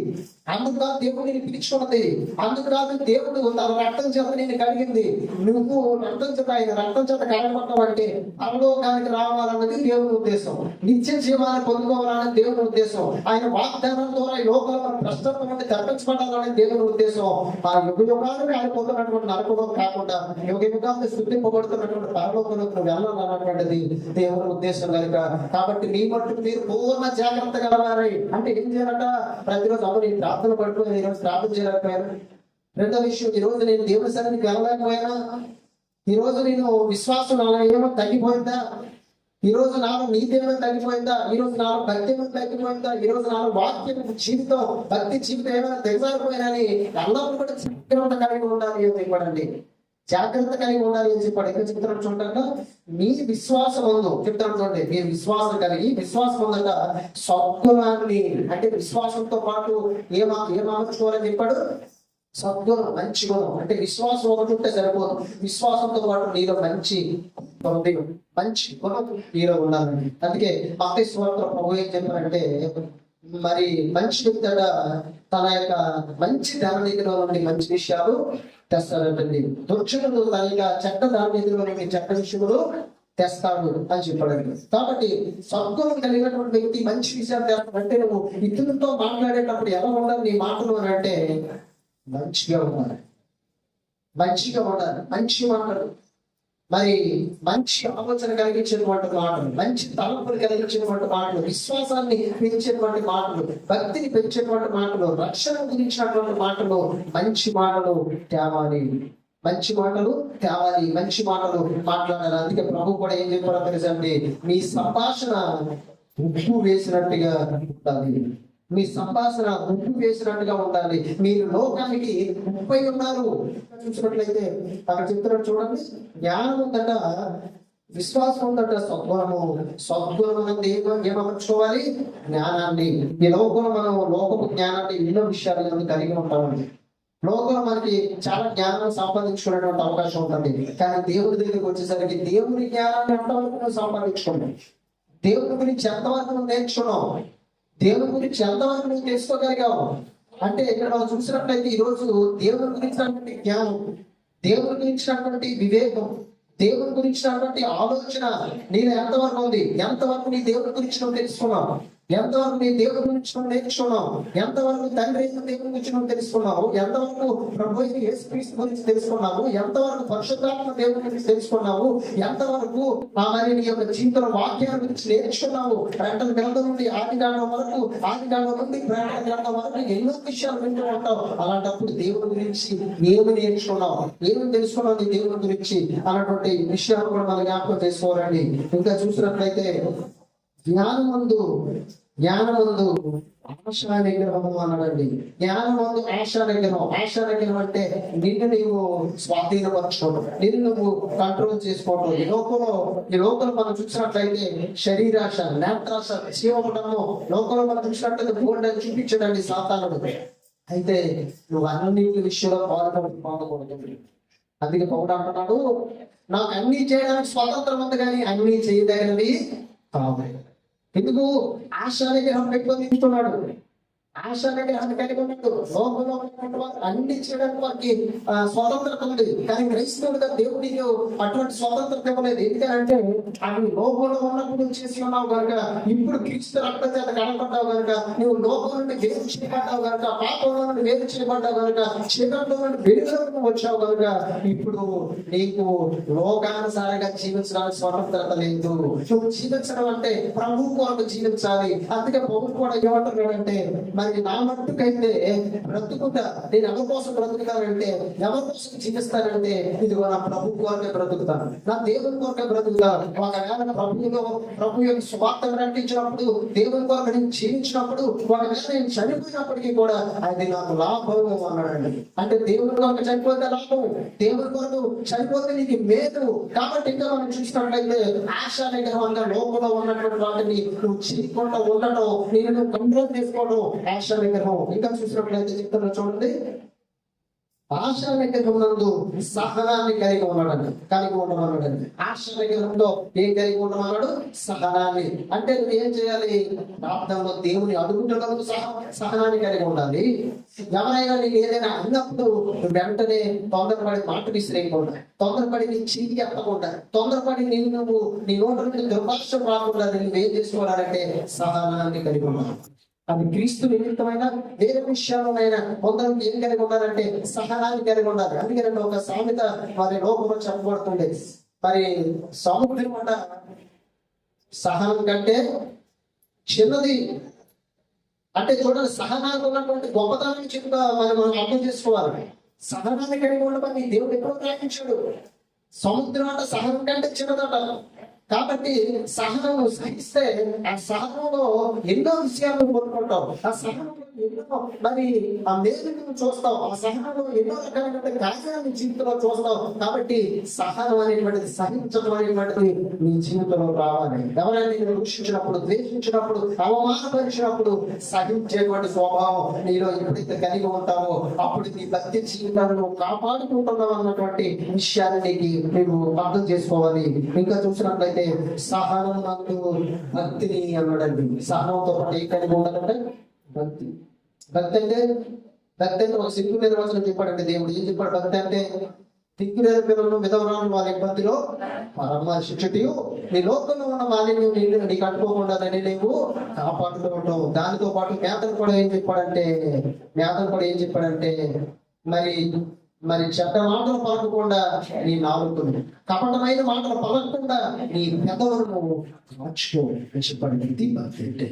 అందుకు కాదు దేవుడు నేను పిలుచుకున్నది, అందుకు కాదు దేవుడు తన రక్తం చేత నేను కడిగింది. నువ్వు రక్తం చేత, ఆయన రక్తం చేత కడగబడ్డావంటే పరలోకానికి రావాలన్నది దేవుని ఉద్దేశం, నిత్య జీవాన్ని పొందుకోవాలన్నది దేవుని ఉద్దేశం, ఆయన వాగ్దానం ద్వారా ఈ లోకంలో ప్రస్తుతం నుండి తప్పించబడాలనేది దేవుని ఉద్దేశం. ఆ యుగ యుగాలకు ఆడిపోతున్నటువంటి నరకంలో కాకుండా యుగ యుగాన్ని శుద్ధింపబడుతున్నటువంటి పరలోకంలోకి నువ్వు వెళ్ళాలన్నటువంటిది దేవుని ఉద్దేశం కనుక. కాబట్టి మీ మట్టుకు మీరు పూర్ణ జాగ్రత్త గలవారై అంటే ఏం చేయాలట? ప్రతిరోజు అవును నేను ప్రార్థన పడుతుంది, ఈరోజు ప్రార్థన చేయలేకపోయాను. రెండో విషయం, ఈరోజు నేను దేవుని సన్నిధికి వెళ్ళలేకపోయానా, ఈరోజు నేను విశ్వాసం నాలో ఏమో తగ్గిపోయిందా, ఈరోజు నాలో నీతి ఏమైనా తగ్గిపోయిందా, ఈరోజు నాలో భక్తి ఏమైనా తగ్గిపోయిందా, ఈరోజు నాలో వాక్యం జీవితం, భక్తి జీవితం ఏమైనా దిగజారిపోయినని ఎల్లప్పుడూ కూడా జాగ్రత్త కలిగి ఉండాలి అని చెప్పాడండి. జాగ్రత్త కలిగి ఉండాలి అని చెప్పాడు. ఇక్కడ చెప్తున్నాడు చూడండి, మీ విశ్వాసం ఉందో చెప్తున్నాడు చూడండి, మీ విశ్వాసం కలిగి, విశ్వాసం ఉందట సద్గుణాన్ని, అంటే విశ్వాసంతో పాటు ఏమార్చుకోవాలని చెప్పాడు? సద్గుణం, మంచి గుణం. అంటే విశ్వాసం ఒకటి ఉంటే సరిపోదు, విశ్వాసంతో పాటు నీలో మంచి గుణం నీలో ఉండాలండి. అందుకే మత్తయి సువార్తలో ప్రభు ఏం చెప్పారంటే, మరి మంచి వ్యక్తి తన యొక్క మంచి ధననిధిలో నుండి మంచి విషయాలు తెస్తాడండి, దుర్జనుడు తన యొక్క చెడ్డ ధననిధిలో నుండి చెడ్డ విషయములు తెస్తాడు అని చెప్పాడు. కాబట్టి సద్గుణం కలిగినటువంటి వ్యక్తి మంచి విషయాలు తెస్తాడంటే నువ్వు ఇతరులతో మాట్లాడేటప్పుడు ఎలా ఉండాలి నీ మాటలు అని అంటే మంచిగా ఉండాలి, మంచి మాటలు, మరి మంచి ఆలోచన కలిగించినటువంటి మాటలు, మంచి తలంపులు కలిగించినటువంటి మాటలు, విశ్వాసాన్ని పెంచేటువంటి మాటలు, భక్తిని పెంచేటువంటి మాటలు, రక్షణ గురించినటువంటి మాటలు, మంచి మాటలు తేవాలి, మంచి మాటలు మాట్లాడాలి. అందుకే ప్రభు కూడా ఏం చెప్పారో తెలుసండి, మీ సంభాషణ ఉప్పు వేసినట్టుగా ఉండాలి, మీ సంభాషణ ఉప్పు వేసినట్టుగా ఉండాలి. మీరు లోకానికి ఉప్పై ఉన్నారు. చూసినట్లయితే అక్కడ చెప్తున్నాడు చూడండి, జ్ఞానం ఉందట, విశ్వాసం ఉందట, సద్గుణం ఏమర్చుకోవాలి? జ్ఞానాన్ని. ఈ లోకంలో మనం లోకపు జ్ఞానాన్ని ఎన్నో విషయాలు కలిగి ఉంటామండి. లోకంలో మనకి చాలా జ్ఞానాన్ని సంపాదించుకునేటువంటి అవకాశం ఉంటుంది. కానీ దేవుడి దగ్గరికి వచ్చేసరికి దేవుని జ్ఞానాన్ని ఎంతవరకు నువ్వు సంపాదించుకున్నావు, దేవుని గురించి ఎంతవరకు నువ్వు నేర్చుకున్నావు, దేవుని గురించి ఎంతవరకు నువ్వు తెలుసుకోగలిగావు అంటే ఇక్కడ మనం చూసినట్లయితే ఈరోజు దేవుని గురించినటువంటి జ్ఞానం, దేవుని గురించినటువంటి వివేకం, దేవుని గురించినటువంటి ఆలోచన నీలో ఎంతవరకు ఉంది, ఎంతవరకు నీ దేవుని గురించి నువ్వు తెలుసుకున్నావు. ఎంతవరకు నీ దేవుడి గురించి నువ్వు నేర్చుకున్నావు, ఎంతవరకు తండ్రి దేవుడి గురించి నువ్వు తెలుసుకున్నావు, ఎంతవరకు ప్రభు యేసుక్రీస్తు గురించి తెలుసుకున్నావు, ఎంతవరకు పరిశుద్ధాత్మ దేవుడి గురించి తెలుసుకున్నావు, ఎంతవరకు మరి నీ యొక్క జీవితంలో వాక్యాల గురించి నేర్చుకున్నావు. ప్రకటన గ్రంథం నుండి ఆదికాండం వరకు, ఆదికాండం నుండి ప్రకటన గ్రంథం వరకు ఎన్నో విషయాలు వింటూ ఉంటావు. అలాంటప్పుడు దేవుడి గురించి ఏమి నేర్చుకున్నావు, ఏమి తెలుసుకున్నావు నీ దేవుడి గురించి అన్నటువంటి విషయాలు కూడా మనం జ్ఞాపకం చేసుకోవాలండి. ఇంకా చూసినట్లయితే జ్ఞానమందు ఆశా నిగ్రహము అన్నాడండి. జ్ఞానమందు ఆశా నిగ్రహం అంటే నిన్ను నీవు స్వాధీనపరచుకోవడం, నిన్ను నువ్వు కంట్రోల్ చేసుకోవడం. ఈ లోకంలో మనం చూసినట్లయితే శరీరాశ, నేత్రాశ, జీవపడము లోకంలో మనం చూసినట్లయితే బోల్డని చూపించడండి సాతానుడు. అయితే నువ్వు అన్నింటి విషయంలో పాల్గొనకూడదు. అందుకే పౌరుడు అంటున్నాడు, నాకు అన్ని చేయడానికి స్వాతంత్రం ఉంది కానీ అన్ని చేయదగినవి కావాలి. ఎందుకు? ఆశా నిగ్రహం పెట్టుకుంటున్నాడు, ఆశా నిగ్రహాన్ని కలిగి ఉన్నాడు. లోకంలో అన్ని చేయడానికి వారికి స్వతంత్రత ఉంది, కానీ క్రైస్తవుడిగా దేవుడికి అటువంటి స్వతంత్రత ఇవ్వలేదు. ఎందుకంటే అవి లోకంలో ఉన్నప్పుడు చేసి ఉన్నావు కనుక, ఇప్పుడు క్రీస్తు రక్తం చేత కనపడ్డావు కనుక, నువ్వు లోకం నుండి వేరు చేయబడ్డావు కనుక, పాపంలో నుండి వేరు చేయబడ్డావు కనుక, చీకట్లో నుండి వెలుగులోకి వచ్చావు కనుక, ఇప్పుడు నీకు లోకానుసారంగా జీవించడానికి స్వతంత్రత లేదు. నువ్వు జీవించడం అంటే ప్రభు కొరకు జీవించాలి. అందుకే ప్రభు కూడా ఏమంటున్నాడంటే, మరి నా మట్టుకైతే బ్రతుకుతా, నేను ఎవరి కోసం బ్రతుకుతానంటే, ఎవరి కోసం జీవిస్తానంటే, ఇదిగో నా ప్రభు కొరకే బ్రతుకుతాను, నా దేవుని కొరకే బ్రతుకుతాను. ఒకవేళ ప్రభు యొక్క సువార్త ప్రకటించినప్పుడు, దేవుని కొరకు నేను జీవించినప్పుడు, ఒకవేళ నేను చనిపోయినప్పటికీ కూడా అది నాకు లాభం అన్నాడండి. అంటే దేవుని కొరకు చనిపోతే లాభం, దేవుని కొరకు చనిపోతే నీకు మేలు. కాబట్టి ఇంకా మనం చూసినట్లయితే ఆశా నిగ్రహంగా లోకంలో ఉన్నటువంటి వాటిని నువ్వు చేయకుండా ఉండటం, నేను నువ్వు కంట్రోల్ చేసుకోవడం ఆశా నిగ్రహం. ఇంకా చూసినట్లయితే చెప్తున్నా చూడండి, ఆశా నిగ్రహంలో సహనాన్ని కలిగి ఉండమన్నాడండి. ఆశా నిగ్రహంలో ఏం కలిగి ఉండమన్నాడు? సహనాన్ని. అంటే నువ్వు ఏం చేయాలి? ప్రార్థనలో దేవుని అడుగుతున్నప్పుడు సహనాన్ని కలిగి ఉండాలి. ఎవరైనా నీకు ఏదైనా అన్నప్పుడు వెంటనే తొందరపడి మాట విసిరేయకుండా, తొందరపడి నీ చెయ్యి ఎత్తకుండా, తొందరపడి నువ్వు నీ నోటి నుండి దుర్భాషం రాకుండా నువ్వేం చేసుకోవాలంటే సహనాన్ని కలిగి ఉండాలి. అది క్రీస్తు నిమిత్తమైన వేరే విషయాలైనా కొందరు ఏం కలిగి ఉండాలంటే సహనాన్ని కలిగి ఉండాలి. అందుకని ఒక సామెత మరి లోకంలో చెప్పబడుతుంది, మరి సముద్రం అంట సహనం కంటే చిన్నది. అంటే చూడండి, సహనానికి ఉన్నటువంటి గొప్పతనాన్ని చెప్తా మనం అర్థం చేసుకోవాలి. సహనాన్ని కలిగి ఉండమని దేవుడు ఎప్పుడో ప్రకటించాడు. సముద్రం అంట సహనం కంటే చిన్నదట. కాబట్టి సహనం సహిస్తే ఆ సహనంలో ఎన్నో విషయాలను కోరుకుంటావు, ఆ సహనంలో ఎన్నో మరి ఆ మేలును చూస్తావు, ఆ సహనంలో ఎన్నో రకాలైన కార్యాలను జీవితంలో చూస్తావు. కాబట్టి సహనం అనేటువంటిది, సహించడం అనేటువంటిది నీ జీవితంలో రావాలి. ఎవరైనా నేను దూషించినప్పుడు, ద్వేషించినప్పుడు, అవమానపరిచినప్పుడు సహించేటువంటి స్వభావం నీలో ఎప్పుడైతే కలిగి ఉంటావో అప్పుడు నీ భక్తి జీవితాలను కాపాడుకుంటున్నావు అన్నటువంటి విషయాన్ని నీకు అర్థం చేసుకోవాలి. ఇంకా చూసినట్లయితే సహనం నాకు భక్తిని అన్నాడండి. సహనంతో పాటు ఏ కలిగి ఉండాలంటే భక్తి. భక్తి అంటే ఒక సిగ్గు నిర్వచనం చెప్పాడండి దేవుడు. ఏం చెప్పాడు? భక్తి అంటే దిక్కులేని పిల్లలను, విధవరాలను వారి ఇబ్బందిలో పరామర్శించుటయు, నీ లోకంలో ఉన్న మాలిన్యం నీకు అంటుకోకుండా నీవు కాపాడుతూ ఉంటావు. దానితో పాటు మేతను కూడా ఏం చెప్పాడంటే మరి చెడ్డ మాటలు పలకకుండా నీ నాలుకను, కపటమైన మాటలు పలకకుండా నీ పెదవులను మార్చుకో చెప్పండి. ఇది భక్తి అంటే.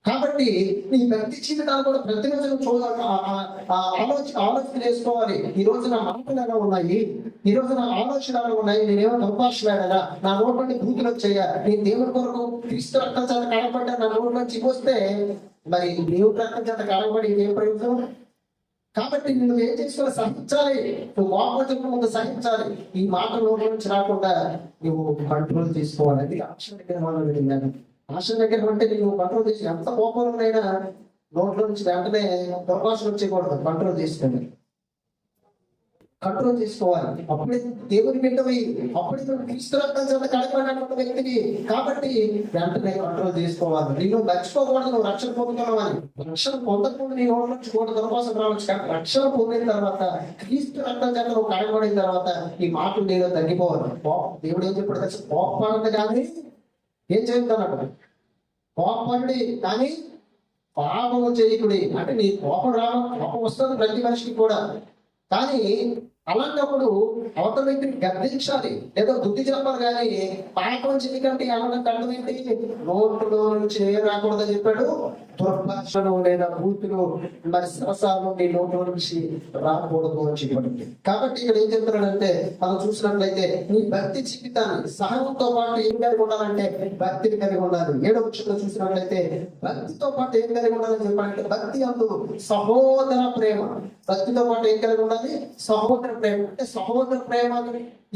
కాబట్టి నీ భక్తి జీవితాలు కూడా ప్రతిరోజు ఆలోచన చేసుకోవాలి. ఈ రోజు నా మాటలు ఎలా ఉన్నాయి, ఈ రోజు నా ఆలోచనలు ఉన్నాయి, నేనేమో దుర్భాషలాడా, నా నోటి నుండి బూతులు వచ్చాయా, నేను దేవుని కొరకు క్రీస్తు రక్తం చేత కడగబడ్డా నా నోటి నుంచి వస్తే మరి దేవుడి రక్తం చేత కడగబడి ఏం ప్రయోజనం? కాబట్టి నువ్వు ఏం చేసుకోవాలి? సహించాలి. నువ్వు వాపోతున్న ముందు సహించాలి. ఈ మాటలు నోటి నుంచి రాకుండా నువ్వు కంట్రోల్ తీసుకోవాలి. అది ఆశ నిగ్రహం. ఆశ నిగ్రహం అంటే నువ్వు కంట్రోల్ చేసి ఎంత కోపంలోనైనా నోట్లో నుంచి వెంటనే దుర్భాషలు వచ్చేయకూడదు. కంట్రోల్ చేసుకోవాలి. అప్పుడే దేవుని బిడ్డవి, అప్పుడే నువ్వు క్రీస్తు రక్తం చేత కడగబడినటువంటి వ్యక్తివి. కాబట్టి వెంటనే కంట్రోల్ చేసుకోవాలి. నేను మర్చిపోకూడదు నువ్వు రక్షణ పొందుతున్నావు అని. రక్షణ పొందకుండా నీ నోటి నుంచి కూడా దుర్భాషం రావచ్చు. కానీ రక్షణ పొందిన తర్వాత, క్రీస్తు రక్తం చేత నువ్వు కడగబడిన తర్వాత ఈ మాటలు నేను తగ్గిపోవాలి. దేవుడు ఏం చెప్పాడు? కోపపడదు కానీ ఏం చెప్తాను కోపండి కానీ పాపము చేయకుడి. అంటే నీ కోపం కోపం వస్తుంది ప్రతి మనిషికి కూడా. కానీ అలాంటప్పుడు అవతల వ్యక్తిని గద్దించాలి లేదా బుద్ధి చెప్పాలి. కానీ పాపం చేయకంటే ఏమన్నా అర్థం ఏంటి? నోట్లో నుంచి ఏ రాకూడదని చెప్పాడు? దుర్భాషను లేదా బూతులు మరి సరసాలు నీ నోట్లో నుంచి రాకూడదు అని చెప్పాడు. కాబట్టి ఇక్కడ ఏం చెప్తున్నాడంటే, మనం చూసినట్లయితే నీ భక్తి జీవితాన్ని సహనంతో పాటు ఏం కలిగి ఉండాలంటే భక్తిని కలిగి ఉండాలి. 7వ వచనంలో చూసినట్లయితే భక్తితో పాటు ఏం కలిగి ఉండాలని చెప్పాలంటే భక్తి అందు సహోదర ప్రేమ. భక్తితో పాటు ఏం కలిగి ఉండాలి? సహోదర ప్రేమ. అంటే సహోదర ప్రేమ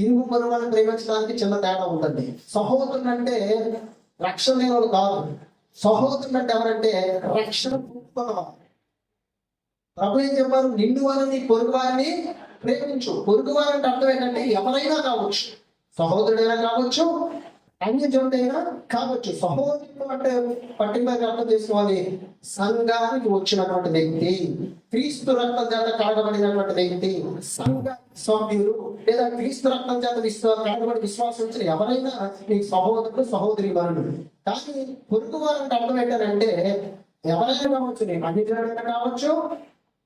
ఇరుగు పొరుగులను ప్రేమించడానికి చిన్న తేడా ఉంటుంది. సహోదరుడు అంటే రక్షణ లేని కాదు. సహోదరుడు అంటే ఎవరంటే రక్షణ పొందుకున్నవారు. ప్రభు ఏం చెప్పారు? నిండు వారిని పొరుగు వారిని ప్రేమించు. పొరుగు వారి అంటే అర్థం ఏంటంటే ఎవరైనా కావచ్చు, సహోదరుడైనా కావచ్చు, అన్యజనుడైనా కావచ్చు. సహోదరుడు అంటే పట్టింపుగా అర్థం చేసుకోవాలి. సంఘానికి వచ్చినటువంటి వ్యక్తి, క్రీస్తు రక్తం చేత కడగబడినటువంటి వ్యక్తి, సంఘ సభ్యులు లేదా క్రీస్తు రక్తం చేత కడగబడి విశ్వాసం వచ్చిన ఎవరైనా నీకు సహోదరుడు సహోదరి వరుడు. కానీ పొరుగు వారు అంటే అర్థం ఏంటంటే ఎవరైనా కావచ్చు, నేను అన్యజనుడైనా కావచ్చు,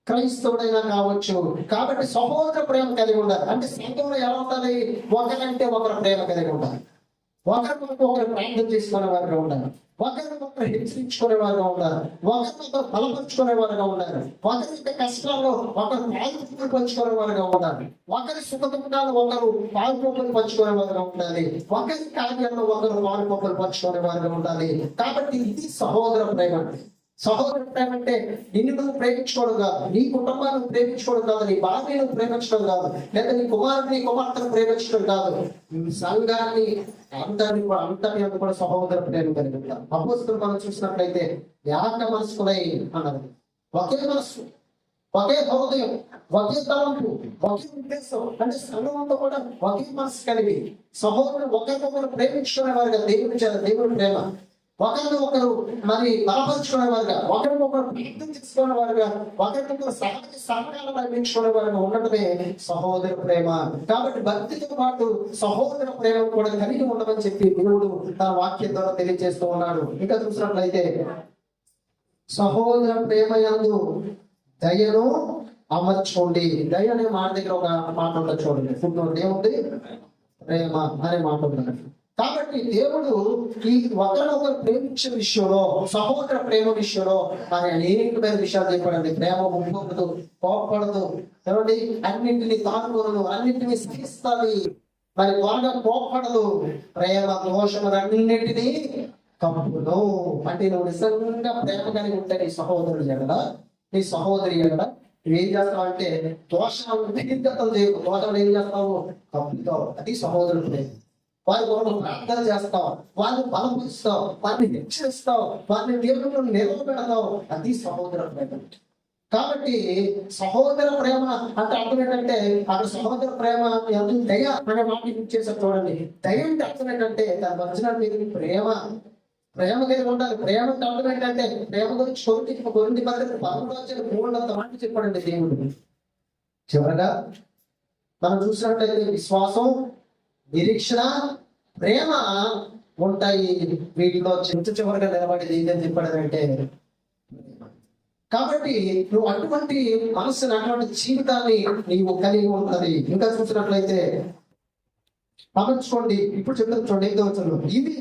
క్రైస్తవుడైనా కావచ్చు. కాబట్టి సహోదర ప్రేమ కలిగి ఉండాలి. అంటే సంఘంలో ఎలా ఉండాలి? ఒకరంటే ఒకరు ప్రేమ కలిగి ఉండాలి. ఒకరికొకరు ప్రార్థన చేసుకునే వారుగా ఉండాలి. ఒకరికొకరు హెచ్చరించుకునే వారుగా ఉండాలి. ఒకరికొకరు బలపరుచుకునే వారుగా ఉండాలి. ఒకరి కష్టాల్లో ఒకరు పాల్గొని పంచుకునే వారుగా ఉండాలి. ఒకరి సుఖ దుఃఖాలు ఒకరు పాల్గొని పంచుకునే వారుగా ఉండాలి. ఒకరి కార్యాల్లో ఒకరు పాల్గొని పంచుకునే వారుగా ఉండాలి. కాబట్టి ఇది సహోదర ప్రేమ. సహోదర ప్రేమ అంటే నిన్ను నువ్వు ప్రేమించుకోవడం కాదు, నీ కుటుంబాన్ని నువ్వు ప్రేమించుకోవడం కాదు, నీ భార్యను నువ్వు ప్రేమించడం కాదు, లేదా నీ కుమార్తెను ప్రేమించడం కాదు, సంఘాన్ని అంతని కూడా సహోదర ప్రేమ కలిగి ఉంటాం. అపోస్తులు మనం చూసినట్లయితే ఏక మనస్కులై అన్నది. ఒకే మనస్సు, ఒకే హృదయం, ఒకే తలంపు, ఒకే ఉద్దేశం. అంటే సంఘంతో కూడా ఒకే మనసు కలిగి సహోదరులు ఒకరికొకరు ప్రేమించుకునే వారుగా దేవుని ప్రేమ. ఒకరిని ఒకరు మరి బలపరుచుకునే వారుగా, ఒకరికొకరు ప్రార్థన చేసుకునే వారుగా, ఒకరికొకరు సహకారం అందించుకునే వారుగా ఉండటమే సహోదర ప్రేమ. కాబట్టి భక్తితో పాటు సహోదర ప్రేమ కూడా కలిగి ఉండమని చెప్పి దేవుడు తన వాక్యం ద్వారా తెలియజేస్తూ ఉన్నాడు. ఇంకా చూసినట్లయితే సహోదర ప్రేమ యందు దయను అమర్చుకోండి. దయ అనే మాట దగ్గర ఒక మాట ఉంటుంది చూడండి. ఫుట్నోట్ ఏముంది? ప్రేమ అనే మాట ఉంటుంది. కాబట్టి దేవుడు ఈ ఒకరినొకరు ప్రేమించే విషయంలో, సహోదర ప్రేమ విషయంలో ఆయన అనేకమైన విషయాలు చెప్పాడండి. ప్రేమ ముప్పొందదు, కోపపడదు, ఏమండి అన్నింటినీ తానుకోను, అన్నింటినీ సహిస్తుంది, మరి త్వరగా కోపపడదు, ప్రేమ దోషములన్నింటినీ కప్పును. అంటే నువ్వు నిజంగా ప్రేమ కలిగి ఉంటే నీ సహోదరుడు ఎక్కడ, నీ సహోదరి ఎక్కడ నువ్వేం చేస్తావు అంటే దోషాలు చేయవు. దోషాలు ఏం చేస్తావు? కప్పుతావు. అది సహోదరుడు ప్రేమ. వారి కొరకు ప్రార్థన చేస్తావు, వారిని బలపరుస్తావు, వారిని హెచ్చరిస్తావు, వారిని దేవుళ్ళు నిలబెడతావు. అది సహోదర ప్రేమ. కాబట్టి సహోదర ప్రేమ అంటే అర్థం ఏంటంటే అక్కడ సహోదర ప్రేమ దయ అనే మాట యూజ్ చేశారు చూడండి. దయ అంటే అర్థం ఏంటంటే దాని వచ్చిన మీరు ప్రేమ కలిగి ఉండాలి. ప్రేమ అంటే అర్థం ఏంటంటే ప్రేమ గురించి కొరింథీ పత్రిక 11 మాట చెప్పాడండి దేవుడు. చివరగా మనం చూసినట్లయితే విశ్వాసం, నిరీక్షణ, ప్రేమ ఉంటాయి. వీటిలో చివరిగా నిలబడేది ఏదని చెప్పాడంటే కాబట్టి నువ్వు అటువంటి మనసుని, అటువంటి జీవితాన్ని నీవు కలిగి ఉండాలి. ఇంకా చూసినట్లయితే అమర్చుకోండి. ఇప్పుడు చెప్తాను చూడండి, 5వ వచనం. ఇవి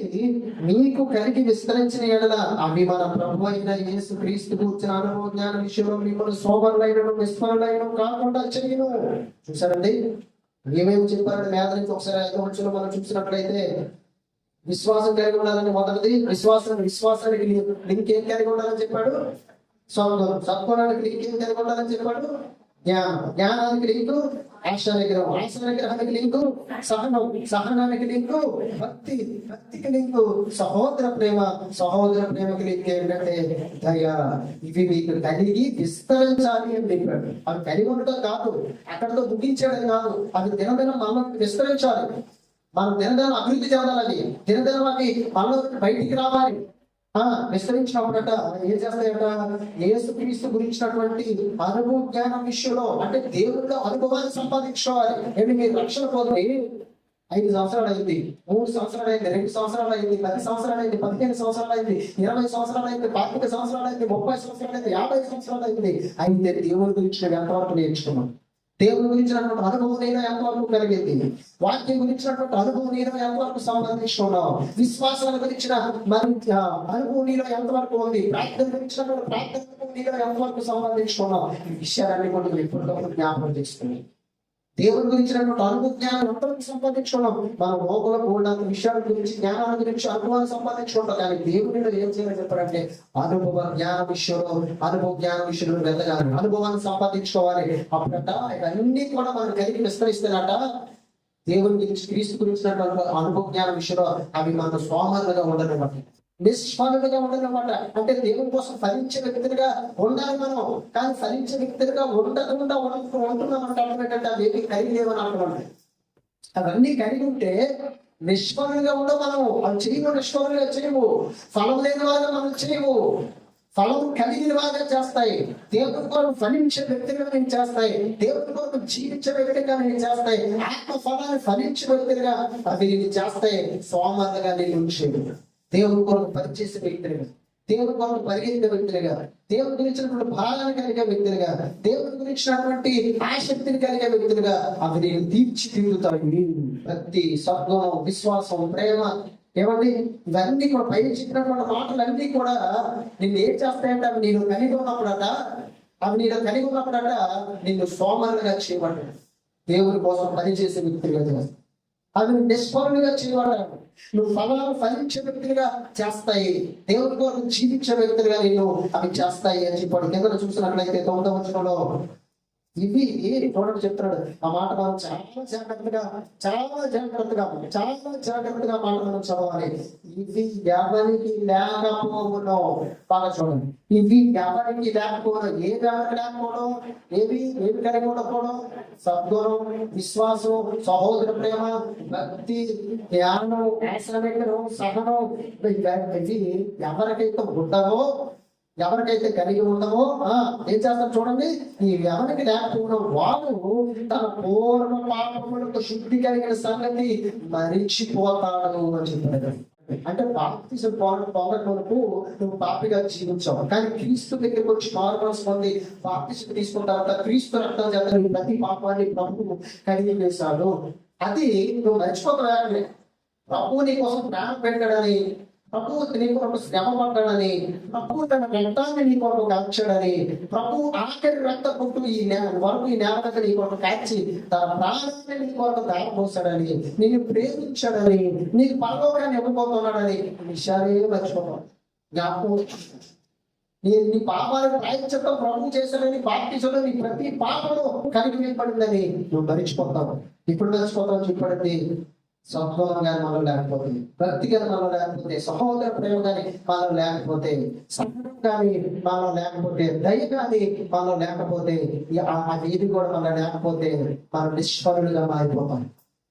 మీకు కలిగి విస్తరించిన ఎడల అవి మన ప్రభు అయిన యేసు క్రీస్తు కూర్చున్న అనుభవ జ్ఞాన విషయంలో మిమ్మల్ని సోమరులైన విస్మరులైన కాకుండా చెయ్యను. చూసారండి ఏమేమి చెప్పారంటే మేధ నుంచి ఒకసారి 5వ వచనంలో మనం చూసినట్లయితే విశ్వాసం కలిగి ఉండాలని మొదటిది. విశ్వాసానికి లింక్ ఏం కలిగి ఉండాలని చెప్పాడు? సత్వరానికి లింక్ ఏం కలిగి ఉండాలని చెప్పాడు? జ్ఞానానికి లింకు ఆశానిగ్రహానికి లింకు సహనానికి లింకు భక్తికి లింకు సహోదర ప్రేమకి లింక్ ఏంటంటే దయ. ఇవి మీకు కలిగి విస్తరించాలి అని చెప్పాడు. అవి కలిగి ఉండటం కాదు, అక్కడితో ముగించడం కాదు, అవి దినదినం మనం విస్తరించాలి. మనం దినదినం అభివృద్ధి చెందాలని, దినదినం అవి మనలో బయటికి రావాలి. విస్తరించినప్పుడట ఏం చేస్తాయట? యేసుక్రీస్తు గురించినటువంటి అనుభవ జ్ఞానం విషయంలో అంటే దేవుడిలో అనుభవాన్ని సంపాదించుకోవాలి. ఏంటి మీరు రక్షణ పొంది 5 సంవత్సరాలు అయింది, 3 సంవత్సరాలు అయింది, 2 సంవత్సరాలు అయింది, 10 సంవత్సరాలు అయింది, 15 సంవత్సరాలు అయింది, 20 సంవత్సరాలు అయింది, 25 సంవత్సరాలు అయింది, 30 సంవత్సరాలు అయింది, 50 సంవత్సరాలు అయింది. అయితే దేవుని గురించి నేను ఎంతవరకు నేర్చుకున్నాను? దేవుని గురించినటువంటి అనుభవం నేను ఎంతవరకు కలిగింది? వాక్యం గురించినటువంటి అనుభవం నేను ఎంతవరకు సంబంధించుకున్నావు? విశ్వాసాల గురించిన మరి అనుభవం నీలో ఎంతవరకు ఉంది? ప్రార్థన గురించినటువంటి ప్రార్థన నీలో ఎంతవరకు సంబంధించుకున్నావు? ఈ విషయాలన్నీ కూడా ఎప్పటికప్పుడు జ్ఞాపకం చేసుకున్నాను. దేవుని గురించినటువంటి అనుభవ జ్ఞానం ఎంతవరకు సంపాదించుకున్నాం? మనం లోపల కూడినంత విషయాల గురించి, జ్ఞానాల గురించి అనుభవాన్ని సంపాదించుకుంటాం. కానీ దేవునిలో ఏం చేయాలని చెప్పారంటే అనుభవ జ్ఞాన విషయంలో, అనుభవ జ్ఞాన విషయంలో వెళ్ళగాలి, అనుభవాన్ని సంపాదించుకోవాలి. అప్పుడట ఇవన్నీ కూడా మనం కలిగి విస్తరిస్తేనట దేవుని గురించి, క్రీస్తు గురించినటువంటి అనుభవ జ్ఞాన విషయంలో అవి మన స్వామలుగా ఉండనమాట, నిష్ఫలుగా ఉండనమాట. అంటే దేవుని కోసం ఫలించే వ్యక్తులుగా ఉండాలి మనం. కానీ ఫలించే వ్యక్తులుగా ఉండకుండా ఉంటున్నామంటే ఏంటంటే అవి ఏమి కలిగి లేవని అంటున్నాం. అవన్నీ కలిగి ఉంటే నిష్ఫలుగా ఉండవు. మనం అవి చేయము, నిష్ఫలుగా చేయము, ఫలం లేని వారుగా మనం చేయము. ఫలం కలిగిన వారుగా చేస్తాయి. దేవుని కొరకు ఫలించే వ్యక్తులుగా నేను చేస్తాయి. దేవుని కొరకు జీవించే వ్యక్తిగా నేను చేస్తాయి. ఆత్మ ఫలాన్ని ఫలించే వ్యక్తులుగా అవి నేను చేస్తాయి. సోమరులుగా నేను ఉంచేది. దేవుని కొరకు పనిచేసే వ్యక్తులుగా, దేవుని కొరకు పరిగెత్తే వ్యక్తులుగా, దేవుని గురించినటువంటి భాగాన్ని కలిగే వ్యక్తులుగా, దేవుని గురించినటువంటి ఆసక్తిని కలిగే వ్యక్తులుగా అవి నేను తీర్చిదిద్దుతాయి. భక్తి, సద్గుణం, విశ్వాసం, ప్రేమ, ఏమండి ఇవన్నీ కూడా పైన చెప్పినటువంటి మాటలన్నీ కూడా నిన్ను ఏం చేస్తాయంటే అవి నేను కలిగి ఉన్నప్పుడట, నిన్ను సోమరులుగా చేయబడ్డాడు. దేవుని కోసం పనిచేసే వ్యక్తులుగా చేస్తాయి. అవి నిష్ఫలుగా చేయబడ్డాడు. నువ్వు ఫలాలు ఫలించే వ్యక్తులుగా చేస్తాయి. దేవుని కొరకు జీవించే వ్యక్తులుగా నిన్ను అవి చేస్తాయి అని చెప్పాడు. కింద చూసినట్లయితే 9వ వచనంలో ఇవి చూడండి చెప్తున్నాడు. ఆ మాట మనం చాలా జాగ్రత్తగా మాట మనం చదవాలి. ఇవి ఎవరికి లేకపోవడం, బాగా చూడండి. ఇవి ఎవరికి లేకపోవడం, ఏవి ఎవరికి లేకపోవడం, ఏవి కలిగి ఉండకపోవడం, సద్గుణం, విశ్వాసం, సహోదర ప్రేమ, భక్తి, జ్ఞానం, సహనం, ఇవి ఎవరికైతే ఉండవో, ఎవరికైతే కలిగి ఉండవో ఏం చేస్తారు చూడండి. ఈ ఎవరికి లేకపోవడం వాడు తన పూర్వ పాపములకు శుద్ధి కలిగిన సంగతి మరిచిపోతాడు అని చెప్పాడు. అంటే బాప్తిజం పొందటకు నువ్వు పాపిగా జీవించావు. కానీ క్రీస్తు దగ్గరికి వచ్చి మారుమనసు పొంది బాప్తిజం తీసుకున్న తర్వాత క్రీస్తు రక్తం చేత ప్రతి పాపాన్ని ప్రభువు కడిగి వేశాడు. అది నువ్వు మర్చిపోతావు. ప్రభువు నీ కోసం ప్రాణం పెట్టాడని, ప్రభువు నీ కొరకు శ్రమ పడ్డాడని, ప్రభువు తన రక్తాన్ని నీ కొరకు కాల్చాడని, ప్రభువు ఆఖరి రక్త పుట్టు ఈ నేల మీద నీ కొరకు కాల్చి తన ప్రాణాన్ని నీ కొరకు దారిపోసాడని, నిన్ను ప్రేమించాడని, నీకు పరలోకాన్ని ఇవ్వబోతున్నాడని విషయాలే మర్చిపోతావు. జ్ఞాపకం నీ పాపాలను ప్రాయశ్చిత్తం ప్రభువు చేశాడని, బాప్తిజంలో నీ ప్రతి పాపము కలిగి వేయబడిందని నువ్వు మరిచిపోతావు. ఇప్పుడు మర్చిపోతావు చెప్పండి. సద్గుణం కానీ మనలో లేకపోతే, భక్తి కానీ మనలో లేకపోతే, సహోదర ప్రేమ కానీ మనలో లేకపోతే, సహనం కానీ మనలో లేకపోతే, దయ కానీ మనలో లేకపోతే, ఇది కూడా మనలో లేకపోతే మనం నిష్ఫలులుగా మారిపోతాం,